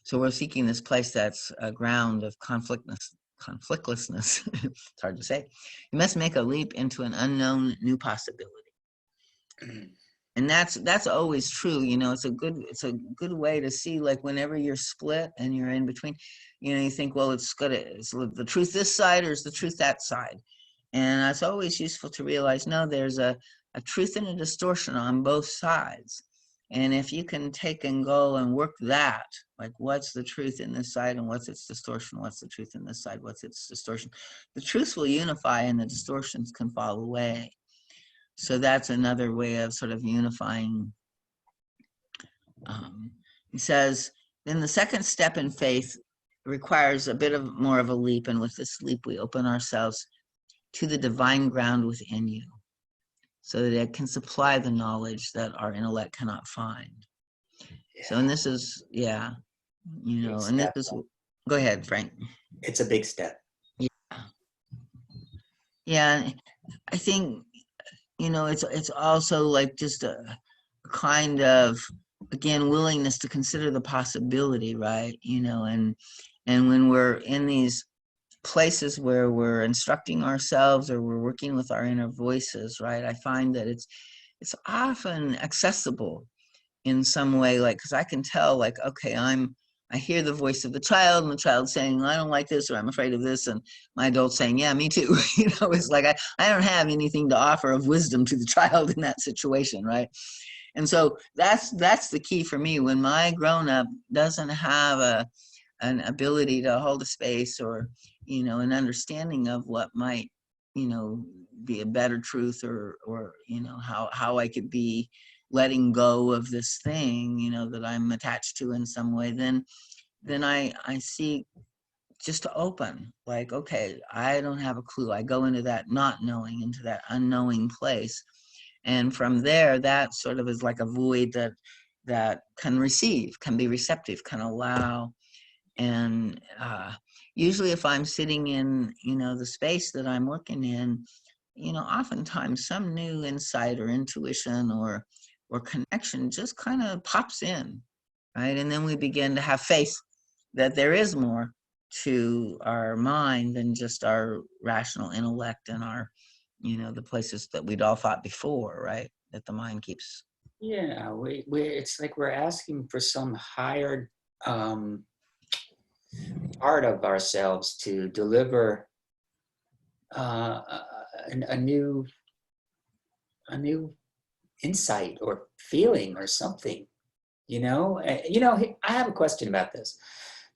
So we're seeking this place that's a ground of conflictlessness. It's hard to say. You must make a leap into an unknown new possibility. And that's always true. It's a good way to see, like, whenever you're split and you're in between, you think, well, it's the truth this side or is the truth that side? And it's always useful to realize, no, there's a truth and a distortion on both sides. And if you can take and go and work that, like, what's the truth in this side and what's its distortion? What's the truth in this side? What's its distortion? The truths will unify and the distortions can fall away. So that's another way of sort of unifying. He says, then the second step in faith requires a bit of more of a leap. And with this leap, we open ourselves to the divine ground within you, so that it can supply the knowledge that our intellect cannot find. Yeah. So, and this is, and this is, go ahead, Frank. It's a big step. Yeah, I think, it's also like just a kind of, again, willingness to consider the possibility, right? And when we're in these places where we're instructing ourselves or we're working with our inner voices, right? I find that it's often accessible in some way, like, because I can tell, like, okay, I hear the voice of the child, and the child saying, I don't like this, or I'm afraid of this, and my adult saying, yeah, me too. It's like I don't have anything to offer of wisdom to the child in that situation, right? And so that's the key for me. When my grown-up doesn't have an ability to hold a space or an understanding of what might be a better truth, or how I could be letting go of this thing that I'm attached to in some way, then I see just to open, like, okay, I don't have a clue. I go into that not knowing, into that unknowing place, and from there, that sort of is like a void that can be receptive, can allow. And usually if I'm sitting in, the space that I'm working in, oftentimes some new insight or intuition or connection just kind of pops in, right? And then we begin to have faith that there is more to our mind than just our rational intellect and our, the places that we'd all thought before, right? That the mind keeps. Yeah, it's like we're asking for some higher part of ourselves to deliver a new insight or feeling or something. I have a question about this.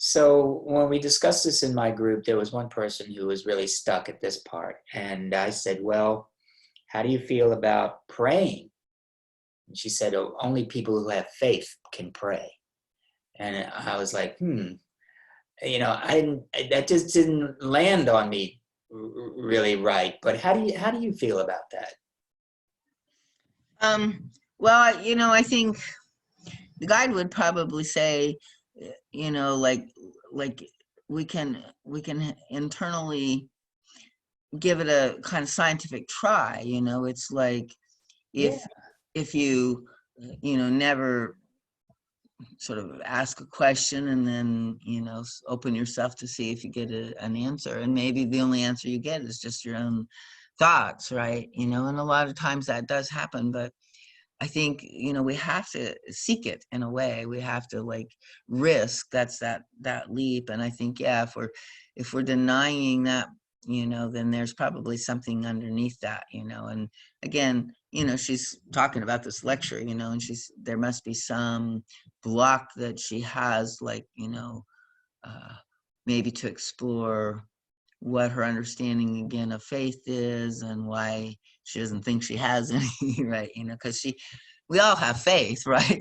So when we discussed this in my group, there was one person who was really stuck at this part, and I said, well, how do you feel about praying? And she said, oh, only people who have faith can pray. And I was like, that just didn't land on me really right. But how do you feel about that? Well, I think the guide would probably say, like we can internally give it a kind of scientific try. It's like if you never sort of ask a question and then open yourself to see if you get an answer, and maybe the only answer you get is just your own thoughts, right? And a lot of times that does happen, but I think, we have to seek it in a way. We have to like risk, that's that leap. And I think, yeah, if we're denying that, then there's probably something underneath that, and again, she's talking about this lecture, and there must be some block that she has, like, maybe to explore what her understanding again of faith is and why she doesn't think she has any, right? Because we all have faith, right?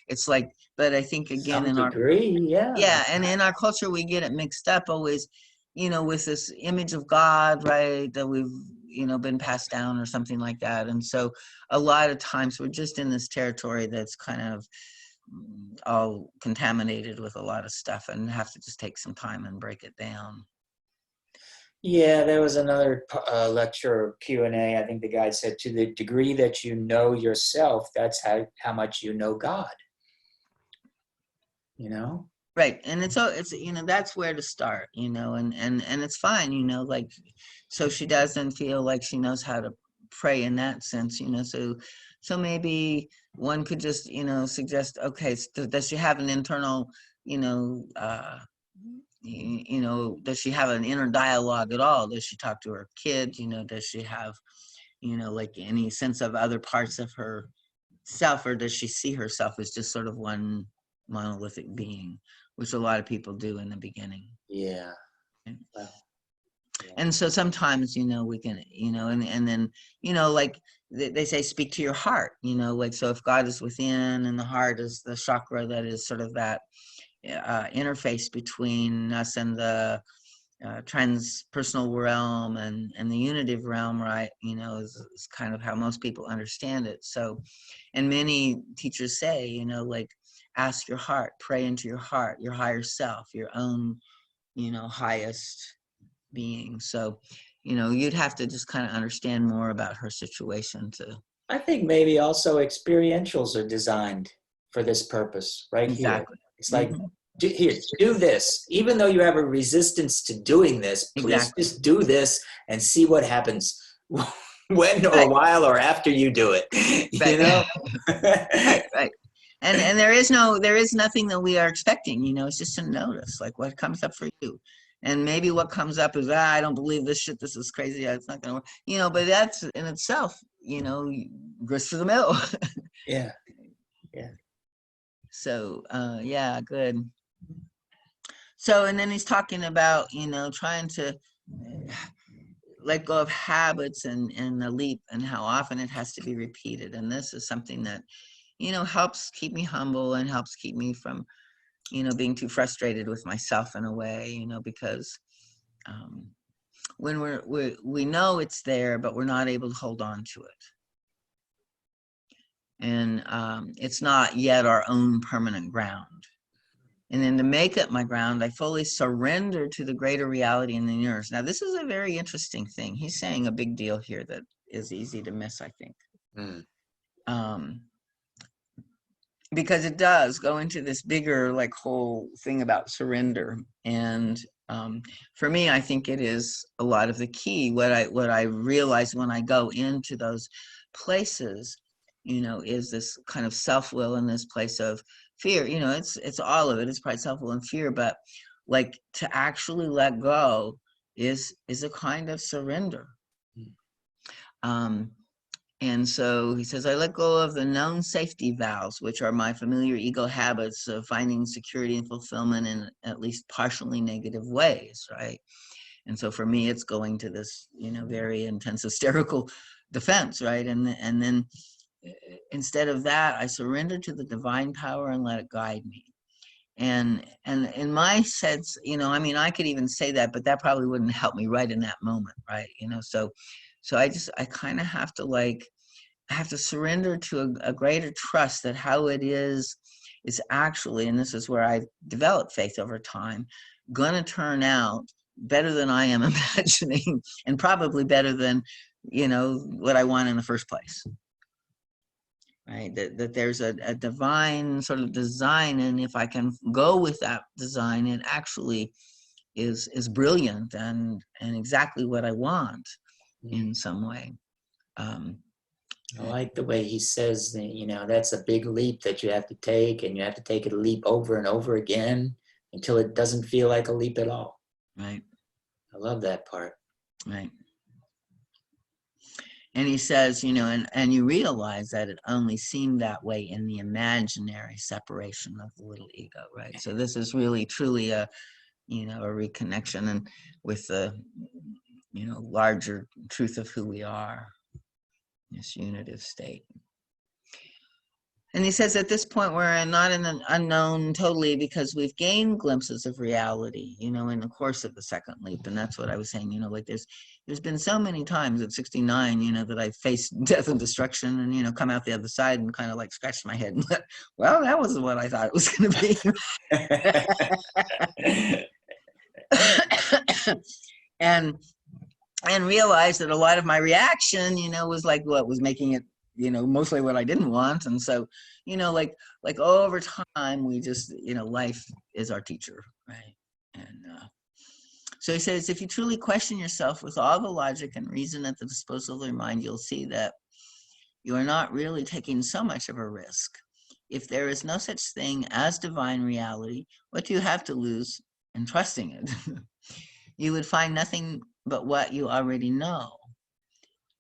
It's like, but I think again Some degree, yeah, and in our culture we get it mixed up always, with this image of God, right, that we've been passed down or something like that. And so a lot of times we're just in this territory that's kind of all contaminated with a lot of stuff, and have to just take some time and break it down. Yeah, there was another lecture Q&A. I think the guy said, to the degree that you know yourself, that's how much you know God. Right, and it's that's where to start, and it's fine, like, so she doesn't feel like she knows how to pray in that sense, so maybe one could just suggest, okay, so does she have an internal does she have an inner dialogue at all? Does she talk to her kids? Does she have like any sense of other parts of her self, or does she see herself as just sort of one monolithic being, which a lot of people do in the beginning? Yeah. Well, yeah. And so sometimes we can and then like they say, speak to your heart, like, so if God is within and the heart is the chakra that is sort of that interface between us and the transpersonal realm and the unitive realm, right, is kind of how most people understand it. So, and many teachers say, like, ask your heart, pray into your heart, your higher self, your own highest being. So you'd have to just kind of understand more about her situation to. I think maybe also experientials are designed for this purpose right Exactly. here. It's like, do this. Even though you have a resistance to doing this, please Exactly. just do this and see what happens when or while or after you do it. Right. And there is nothing that we are expecting, it's just a notice, like what comes up for you. And maybe what comes up is, I don't believe this shit, this is crazy, it's not gonna work, but that's in itself, grist for the mill. Yeah. So yeah, good. So, and then he's talking about trying to let go of habits and the leap, and how often it has to be repeated. And this is something that helps keep me humble and helps keep me from being too frustrated with myself in a way, because when we know it's there, but we're not able to hold on to it. And it's not yet our own permanent ground. And then to make it my ground, I fully surrender to the greater reality in the universe. Now, this is a very interesting thing. He's saying a big deal here that is easy to miss, I think. Because it does go into this bigger, like, whole thing about surrender. And for me, I think it is a lot of the key. What I realize when I go into those places, is this kind of self-will in this place of fear. It's all of it. It's probably self-will and fear, but like to actually let go is a kind of surrender. And so he says, I let go of the known safety valves, which are my familiar ego habits of finding security and fulfillment in at least partially negative ways, right? And so for me, it's going to this, very intense hysterical defense, right? And then instead of that, I surrender to the divine power and let it guide me. And in my sense, I could even say that, but that probably wouldn't help me right in that moment, right? So I kind of have to I have to surrender to a greater trust that how it is actually, and this is where I've developed faith over time, gonna turn out better than I am imagining, and probably better than, what I want in the first place. Right, that there's a divine sort of design, and if I can go with that design, it actually is brilliant and exactly what I want in some way. I like the way he says that, that's a big leap that you have to take, and you have to take a leap over and over again until it doesn't feel like a leap at all. Right, I love that part. right. And he says, and you realize that it only seemed that way in the imaginary separation of the little ego, right? So this is really, truly a reconnection and with the, larger truth of who we are, this unitive state. And he says at this point, we're not in an unknown totally because we've gained glimpses of reality, in the course of the second leap. And that's what I was saying, like there's been so many times at 69, that I faced death and destruction and, come out the other side and kind of like scratched my head and well, that wasn't what I thought it was going to be. and realized that a lot of my reaction, was like what was making it, mostly what I didn't want. And so, like over time, we just, life is our teacher, right? And so he says, if you truly question yourself with all the logic and reason at the disposal of your mind, you'll see that you are not really taking so much of a risk. If there is no such thing as divine reality, what do you have to lose in trusting it? You would find nothing but what you already know.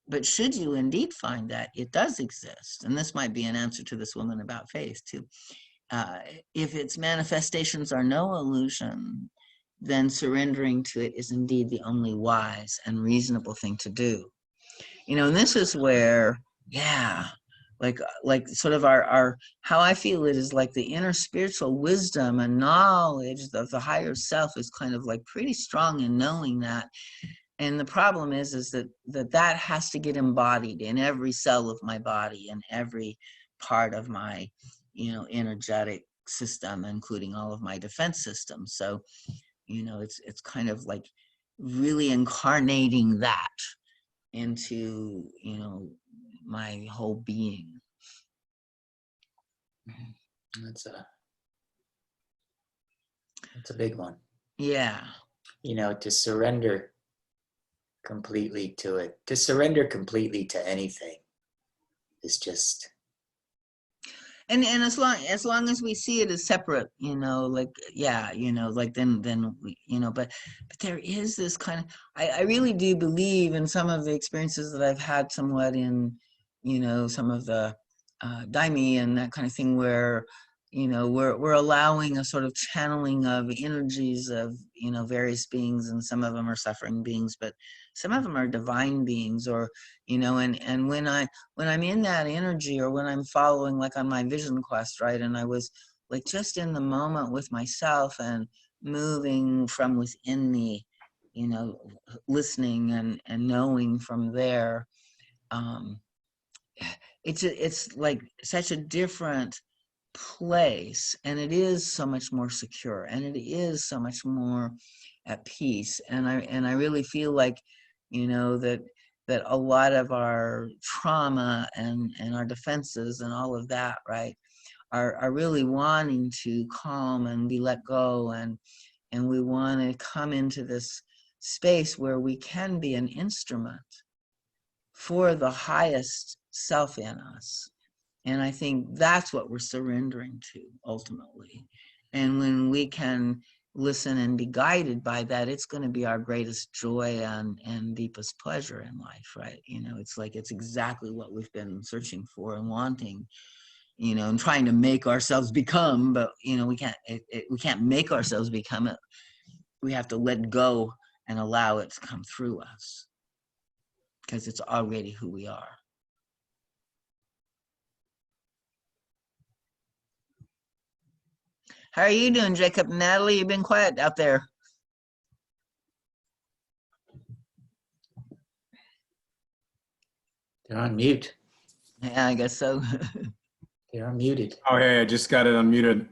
But should you indeed find that it does exist, and this might be an answer to this woman about faith too, if its manifestations are no illusion, then surrendering to it is indeed the only wise and reasonable thing to do. And this is where, like sort of our how I feel it is like the inner spiritual wisdom and knowledge of the higher self is kind of like pretty strong in knowing that. And the problem is that has to get embodied in every cell of my body and every part of my, energetic system, including all of my defense systems. So, it's kind of like really incarnating that into, my whole being. That's a big one. Yeah. To surrender completely to it, to surrender completely to anything is just. And as long as we see it as separate, then we, but there is this kind of, I really do believe in some of the experiences that I've had somewhat in, some of the daimi and that kind of thing where, we're allowing a sort of channeling of energies of, various beings, and some of them are suffering beings, but some of them are divine beings, or, and when I'm in that energy, or when I'm following like on my vision quest, right, and I was like just in the moment with myself and moving from within me, listening and knowing from there, it's like such a different place, and it is so much more secure, and it is so much more at peace. And I really feel like, that a lot of our trauma and our defenses and all of that, right, are really wanting to calm and be let go, and we want to come into this space where we can be an instrument for the highest self in us. And I think that's what we're surrendering to ultimately. And when we can listen and be guided by that, it's going to be our greatest joy and deepest pleasure in life, right? It's like it's exactly what we've been searching for and wanting, and trying to make ourselves become, but we can't make ourselves become it. We have to let go and allow it to come through us, because it's already who we are. How are you doing, Jacob? Natalie, you've been quiet out there. They're on mute. Yeah, I guess so. They're unmuted. Oh, hey, I just got it unmuted.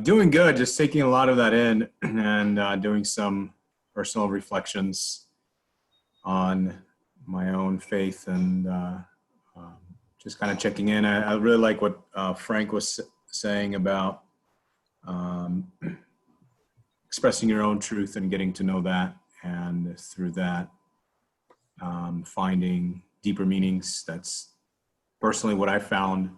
Doing good, just taking a lot of that in and doing some personal reflections on my own faith, and just kind of checking in. I really like what Frank was saying about expressing your own truth and getting to know that, and through that finding deeper meanings. That's personally what I found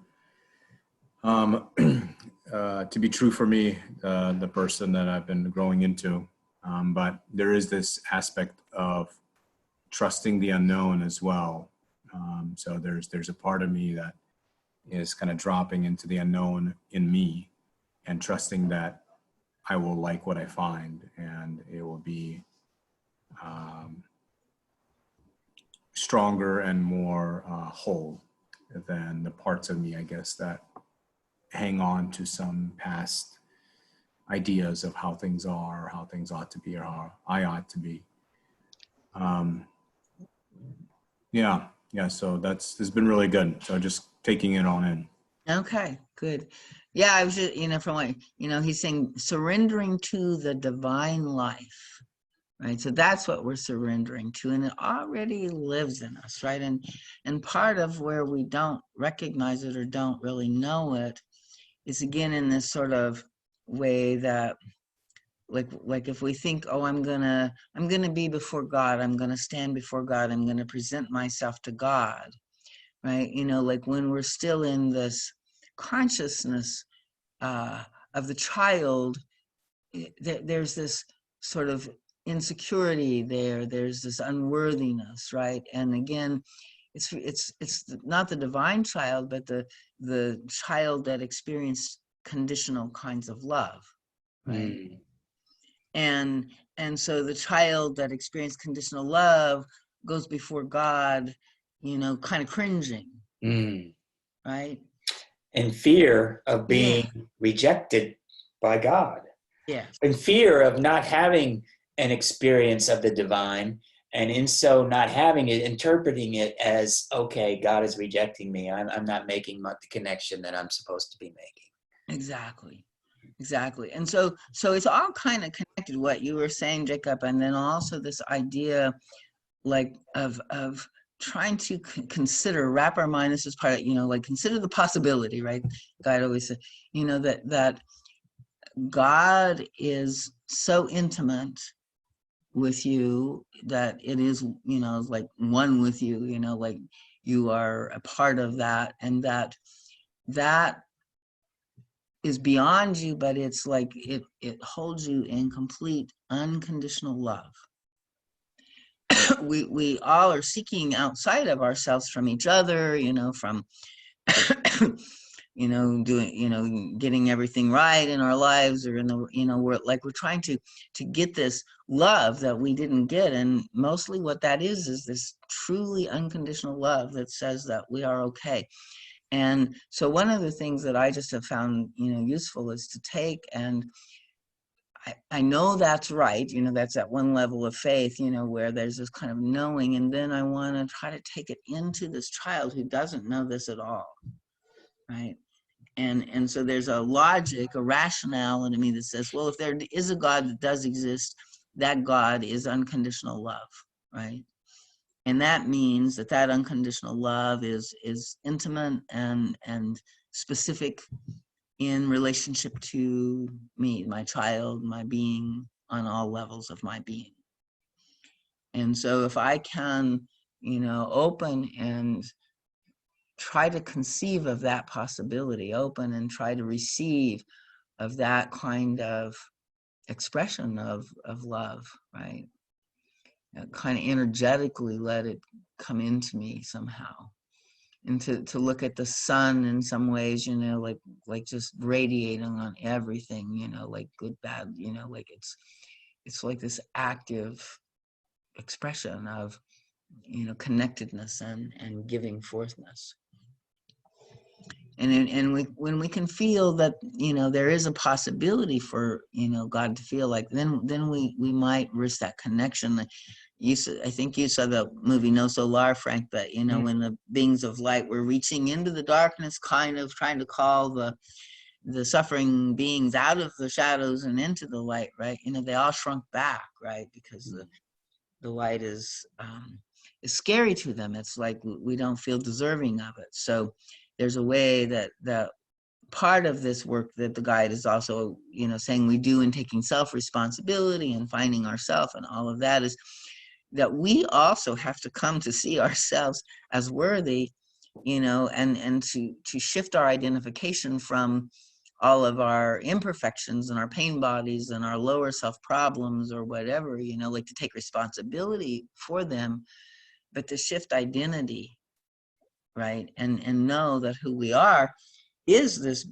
to be true for me, the person that I've been growing into. But there is this aspect of trusting the unknown as well. So there's a part of me that is kind of dropping into the unknown in me and trusting that I will like what I find, and it will be stronger and more whole than the parts of me, I guess, that hang on to some past ideas of how things are, or how things ought to be, or how I ought to be. Yeah, so it's been really good. So just taking it on in. Okay, good. Yeah, I was just, from what, he's saying surrendering to the divine life, right? So that's what we're surrendering to, and it already lives in us, right? And part of where we don't recognize it or don't really know it is, again, in this sort of way that, like if we think, oh, I'm gonna be before God, I'm gonna stand before God, I'm gonna present myself to God, right? Like when we're still in this consciousness of the child, there's this sort of insecurity there's this unworthiness, right? And again, it's not the divine child, but the child that experienced conditional kinds of love, right? And so the child that experienced conditional love goes before God, kind of cringing, right? In fear of being rejected by God. Yes. In fear of not having an experience of the divine, and in so not having it, interpreting it as, okay, God is rejecting me. I'm not making the connection that I'm supposed to be making. Exactly. And so it's all kind of connected, what you were saying, Jacob, and then also this idea like of trying to wrap our mind, this is part of, like consider the possibility, right? God always said, that God is so intimate with you that it is, like one with you, like you are a part of that, and that is beyond you, but it's like it holds you in complete unconditional love. we all are seeking outside of ourselves from each other, from doing, getting everything right in our lives, or in the, we're trying to get this love that we didn't get. And mostly what that is this truly unconditional love that says that we are okay. And so one of the things that I just have found, useful is to take, and I know that's right, that's at one level of faith, where there's this kind of knowing, and then I want to try to take it into this child who doesn't know this at all, right? And so there's a logic, a rationale in me that says, well, if there is a God that does exist, that God is unconditional love, right? And that means that unconditional love is intimate and specific in relationship to me, my child, my being, on all levels of my being. And so if I can, open and try to conceive of that possibility, open and try to receive of that kind of expression of love, right? Kind of energetically let it come into me somehow, and to look at the sun in some ways, like just radiating on everything, like good, bad, like it's like this active expression of, connectedness and giving forthness. And when we can feel that, there is a possibility for, God to feel like, then we might risk that connection. I think you saw the movie No Solar, Frank, that, when the beings of light were reaching into the darkness, kind of trying to call the suffering beings out of the shadows and into the light, right? They all shrunk back, right? Because the light is scary to them. It's like we don't feel deserving of it. So there's a way that part of this work that the guide is also, saying we do in taking self-responsibility and finding ourselves and all of that is that we also have to come to see ourselves as worthy, and to shift our identification from all of our imperfections and our pain bodies and our lower self problems or whatever, like to take responsibility for them, but to shift identity, right? And know that who we are is this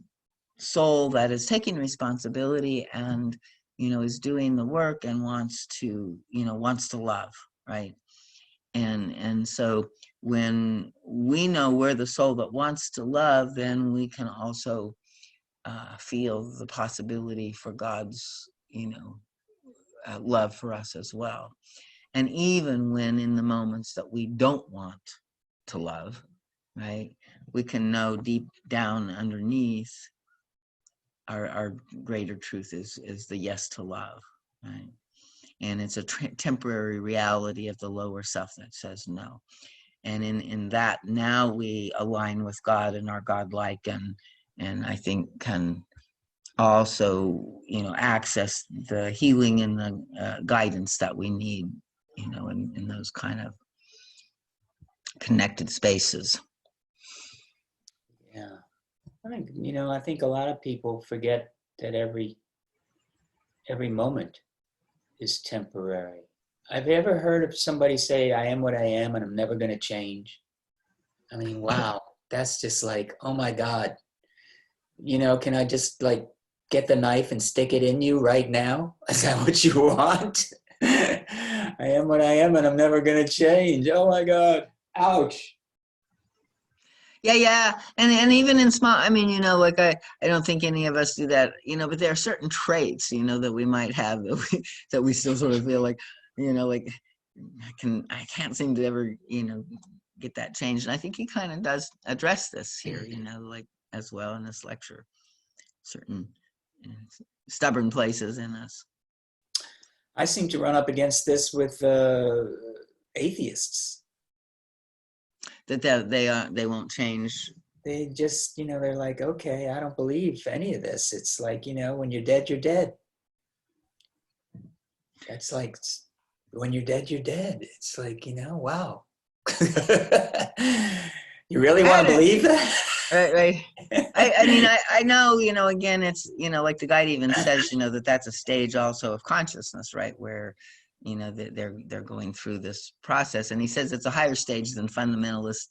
soul that is taking responsibility and, is doing the work and wants to love, right? And so when we know we're the soul that wants to love, then we can also feel the possibility for God's, love for us as well. And even when in the moments that we don't want to love, right, we can know deep down underneath our greater truth is the yes to love, right? And it's a temporary reality of the lower self that says no. And in that, now we align with God and are godlike, and I think can also, access the healing and the guidance that we need, in those kind of connected spaces. Yeah. I think a lot of people forget that every moment is temporary. Have you ever heard of somebody say, I am what I am and I'm never going to change? I mean, wow, that's just like, oh my God. Can I just like get the knife and stick it in you right now? Is that what you want? I am what I am and I'm never going to change. Oh my God. Ouch. Yeah. And even in small, I mean, like I don't think any of us do that, but there are certain traits, that we might have that we still sort of feel like, like I can't seem to ever, get that changed. And I think he kind of does address this here, like as well in this lecture, certain stubborn places in us. I seem to run up against this with atheists. That they won't change. They just, they're like, okay, I don't believe any of this. It's like, when you're dead, you're dead. That's like, when you're dead, you're dead. It's like, wow. You really want to believe that? Right. I mean, I know, again, it's, like the guide even says, that's a stage also of consciousness, right? Where, they're going through this process. And he says it's a higher stage than fundamentalist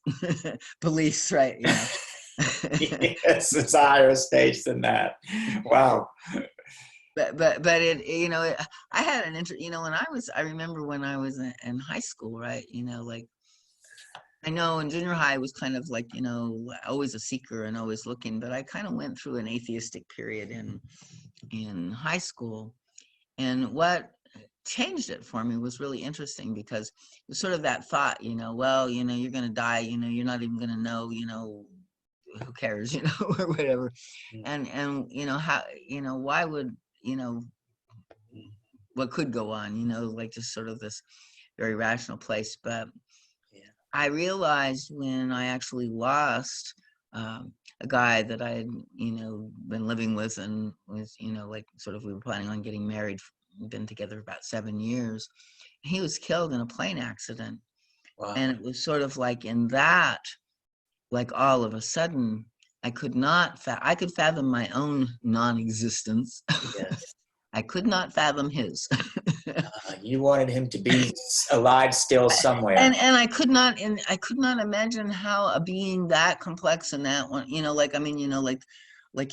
beliefs, right? Yes, it's a higher stage than that. Wow. But it, I had an interest, I remember when I was in high school, right? Like, I know in junior high I was kind of like, always a seeker and always looking, but I kind of went through an atheistic period in high school. And what changed it for me was really interesting, because it was sort of that thought, well, you're going to die, you're not even going to know, who cares, or whatever. And how, why would, what could go on, like just sort of this very rational place. But I realized when I actually lost a guy that I had, been living with, and was, like sort of, we were planning on getting married, been together about 7 years. He was killed in a plane accident. Wow. And it was sort of like in that, like all of a sudden, I could fathom my own non-existence. Yes. I could not fathom his. You wanted him to be alive still somewhere. And I could not imagine how a being that complex and that one, like, I mean, like,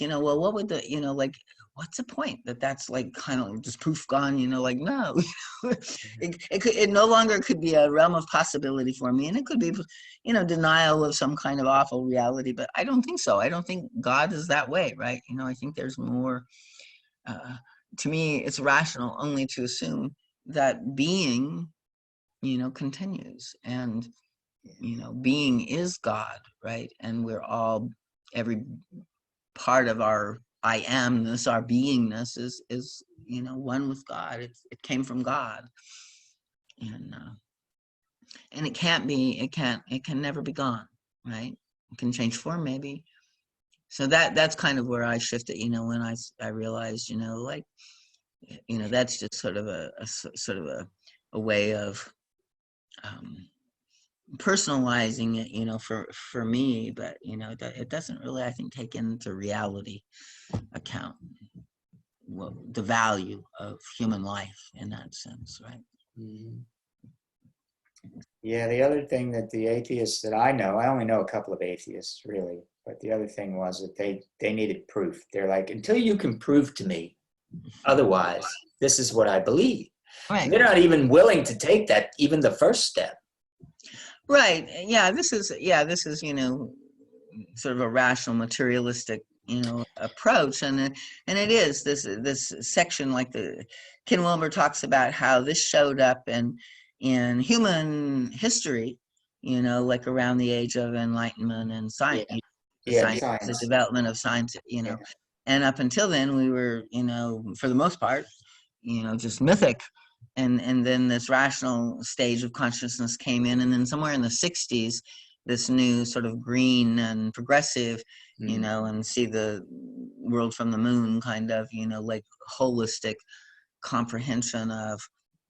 well, what would the, like, what's the point that's like kind of just poof gone, like, no. it no longer could be a realm of possibility for me. And it could be, denial of some kind of awful reality, but I don't think so. I don't think God is that way, right? I think there's more, to me, it's rational only to assume that being, continues, and, being is God, right? And we're all, every part of our I amness, our beingness is one with God. It came from God, and it can never be gone, right? It can change form maybe. So that's kind of where I shifted, when I realized, like, that's just sort of a way of personalizing it, for me, but it doesn't really, I think, take into reality account the value of human life in that sense, right? Mhm. Yeah, the other thing that the atheists that I know, I only know a couple of atheists really, but the other thing was that they needed proof. They're like, until you can prove to me otherwise, this is what I believe. Right. They're not even willing to take that, even the first step. Right. Yeah. This is sort of a rational, materialistic, approach, and it is this section, like the Ken Wilber talks about how this showed up in human history, like around the age of enlightenment and science, Yeah, the science. development of science, Yeah. and up until then we were, for the most part, just mythic. And then this rational stage of consciousness came in, and then somewhere in the 60s, this new sort of green and progressive, and see the world from the moon kind of, like holistic comprehension of,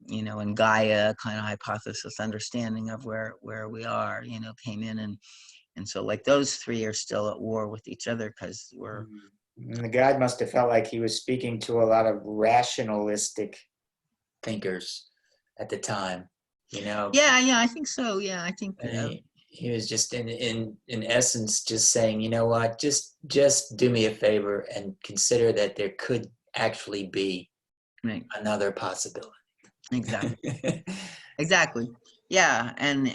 and Gaia kind of hypothesis understanding of where we are, came in, and so like those three are still at war with each other because we're. And the guy must have felt like he was speaking to a lot of rationalistic thinkers at the time, Yeah, I think so. Yeah, I think. He was just in essence just saying, you know what, just do me a favor and consider that there could actually be another possibility. Exactly. Exactly. Yeah, and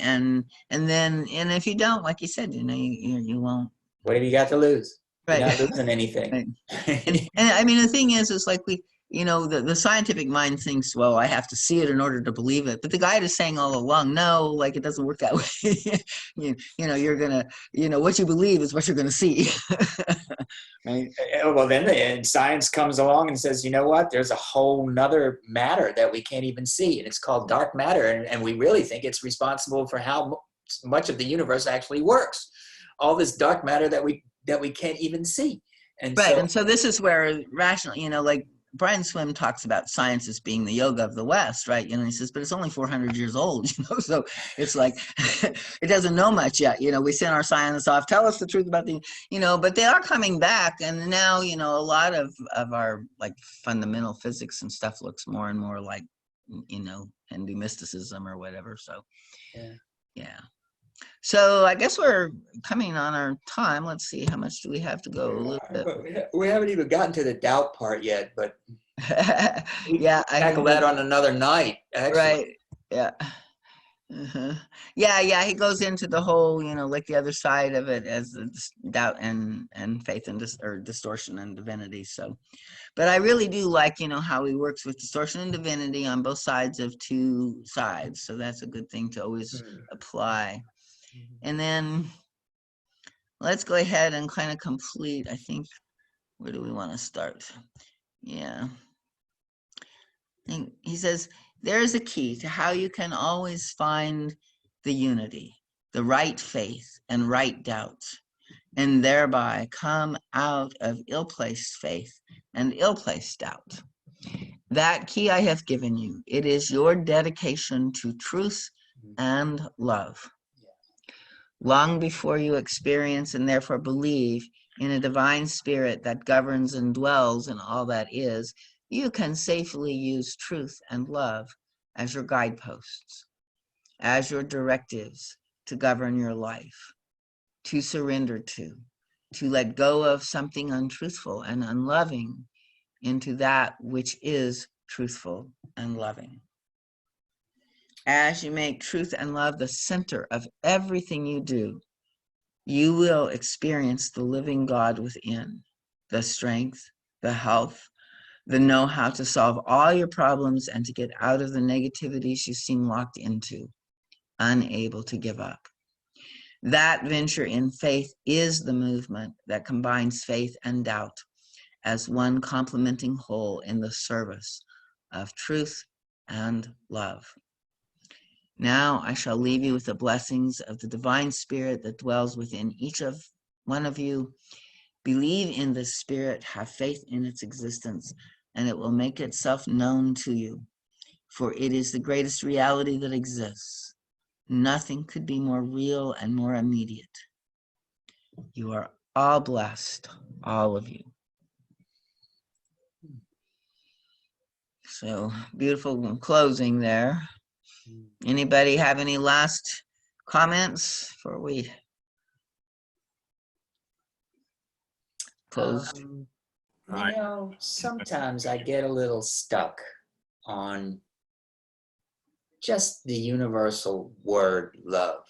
then if you don't, like you said, you won't. What have you got to lose? Right. You're not losing anything. Right. And I mean, the thing is like the scientific mind thinks, well, I have to see it in order to believe it. But the guide is saying all along, no, like it doesn't work that way. You're gonna, what you believe is what you're gonna see. Right. Well, then science comes along and says, you know what? There's a whole nother matter that we can't even see, and it's called dark matter, and we really think it's responsible for how much of the universe actually works. All this dark matter that we can't even see. And right. And so this is where rational, like Brian Swim talks about science as being the yoga of the West, right? He says, but it's only 400 years old, so it's like, it doesn't know much yet. We send our scientists off, tell us the truth about but they are coming back. And now, a lot of our like fundamental physics and stuff looks more and more like, Hindu mysticism or whatever. So, yeah. So I guess we're coming on our time. Let's see, how much do we have to go? A little bit. We haven't even gotten to the doubt part yet, but yeah, I tackle that on another night. Actually. Right. Yeah. Yeah. He goes into the whole, like the other side of it as doubt and faith and distortion and divinity. So, but I really do like, how he works with distortion and divinity on both sides of two sides. So that's a good thing to always apply. And then let's go ahead and kind of complete, I think, where do we want to start? Yeah. He says, there is a key to how you can always find the unity, the right faith and right doubt, and thereby come out of ill-placed faith and ill-placed doubt. That key I have given you. It is your dedication to truth and love. Long before you experience and therefore believe in a divine spirit that governs and dwells in all that is, you can safely use truth and love as your guideposts, as your directives to govern your life, to surrender to let go of something untruthful and unloving into that which is truthful and loving. As you make truth and love the center of everything you do, you will experience the living God within, the strength, the health, the know-how to solve all your problems and to get out of the negativities you seem locked into, unable to give up. That venture in faith is the movement that combines faith and doubt as one complementing whole in the service of truth and love. Now I shall leave you with the blessings of the divine spirit that dwells within each of one of you. Believe in this spirit, have faith in its existence, and it will make itself known to you. For it is the greatest reality that exists. Nothing could be more real and more immediate. You are all blessed, all of you. So beautiful closing there. Anybody have any last comments before we close? Sometimes I get a little stuck on just the universal word love.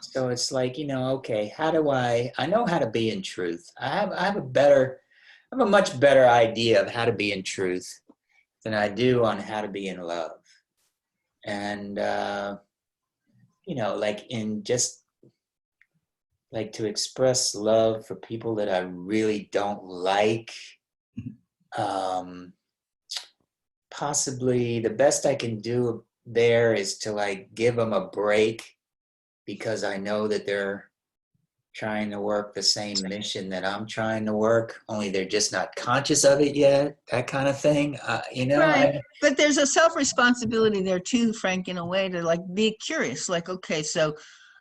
So it's like, okay, how do I know how to be in truth. I have a much better idea of how to be in truth than I do on how to be in love. And, like in just like to express love for people that I really don't like. Possibly the best I can do there is to like give them a break, because I know that they're trying to work the same mission that I'm trying to work, only they're just not conscious of it yet, that kind of thing. Right. But there's a self-responsibility there too, Frank, in a way to like be curious, like, okay, so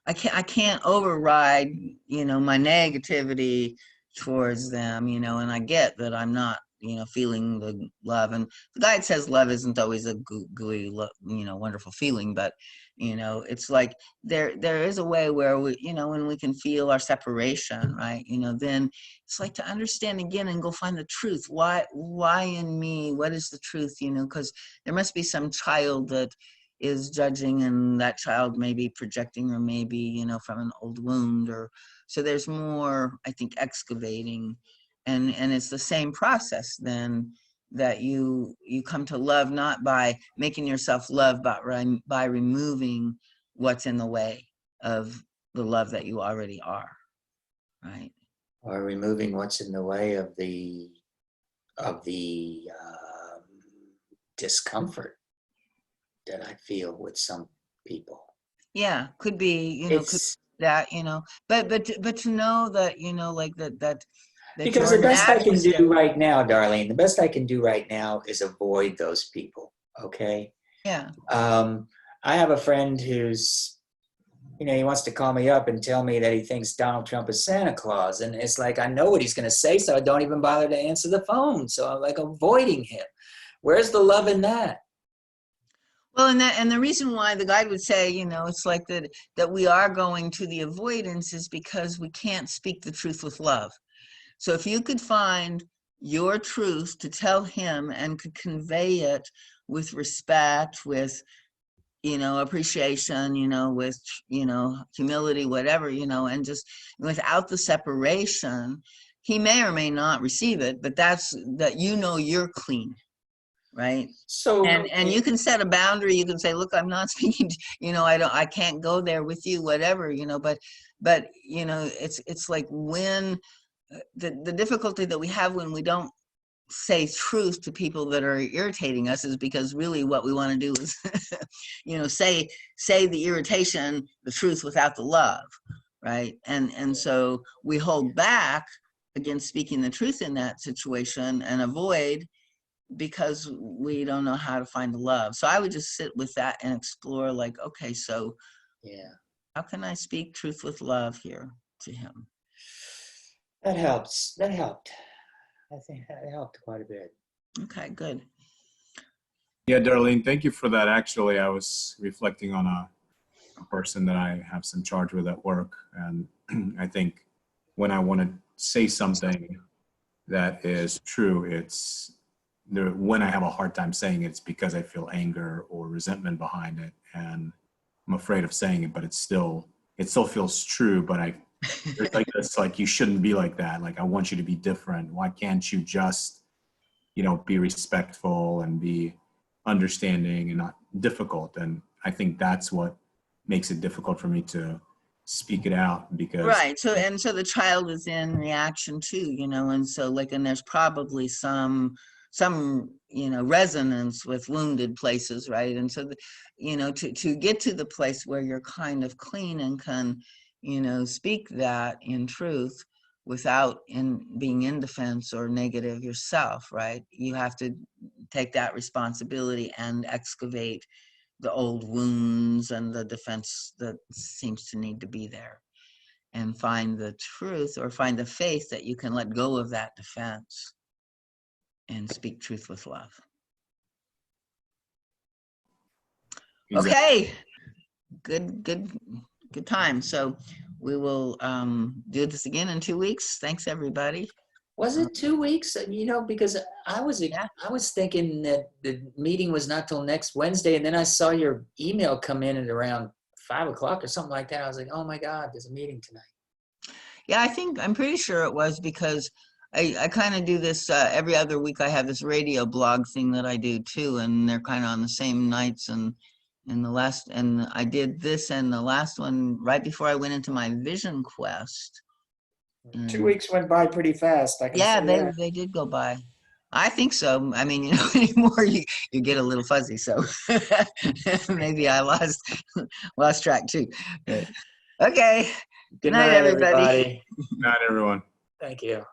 I can't override, my negativity towards them, and I get that I'm not, feeling the love. And the guide says love isn't always a googly, wonderful feeling, but, it's like there is a way where we, when we can feel our separation, right? Then it's like to understand again and go find the truth. Why in me? What is the truth? Because there must be some child that is judging, and that child may be projecting, or maybe, from an old wound, or so there's more, I think, excavating, and it's the same process then that you come to love, not by making yourself love, but by removing what's in the way of the love that you already are, right? Or removing what's in the way of the discomfort that I feel with some people. Yeah, could be, could be that, but to know that, like that because the best I can do right now, Darlene, the best I can do right now is avoid those people. Okay. Yeah. I have a friend who's, he wants to call me up and tell me that he thinks Donald Trump is Santa Claus. And it's like, I know what he's going to say, so I don't even bother to answer the phone. So I'm like avoiding him. Where's the love in that? Well, and the reason why the guide would say, it's like that we are going to the avoidance is because we can't speak the truth with love. So if you could find your truth to tell him and could convey it with respect, with, appreciation, with, humility, whatever, and just without the separation, he may or may not receive it, but that's that, you're clean. Right. So, and you can set a boundary. You can say, look, I'm not speaking, I can't go there with you, whatever, but it's like when the difficulty that we have when we don't say truth to people that are irritating us is because really what we want to do is, say the irritation, the truth without the love. Right. And so we hold back against speaking the truth in that situation and avoid, because we don't know how to find the love. So I would just sit with that and explore, like, okay, so how can I speak truth with love here to him? That helps. That helped. I think that helped quite a bit. Okay, good. Yeah, Darlene, thank you for that. Actually, I was reflecting on a person that I have some charge with at work. And I think when I want to say something that is true, when I have a hard time saying it, it's because I feel anger or resentment behind it. And I'm afraid of saying it, but it still feels true. But it's like, you shouldn't be like that. Like, I want you to be different. Why can't you just, be respectful and be understanding and not difficult? And I think that's what makes it difficult for me to speak it out, because right. So the child is in reaction too, and so and there's probably some resonance with wounded places, right? And so to get to the place where you're kind of clean and can speak that in truth without being in defense or negative yourself, right? You have to take that responsibility and excavate the old wounds and the defense that seems to need to be there, and find the truth or find the faith that you can let go of that defense and speak truth with love. Exactly. Okay, good time. So we will do this again in 2 weeks. Thanks, everybody. Was it 2 weeks? Because I was Yeah. I was thinking that the meeting was not till next Wednesday, and then I saw your email come in at around 5 o'clock or something like that. I was like, oh my God, there's a meeting tonight. Yeah, I'm pretty sure it was, because I kind of do this every other week. I have this radio blog thing that I do too, and they're kind of on the same nights. And I did this and the last one right before I went into my vision quest. 2 weeks went by pretty fast. I can Yeah, say that. they did go by. I think so. I mean, anymore you get a little fuzzy. So maybe I lost track too. But, okay. Good night, night, everybody. everybody. Not everyone. Thank you.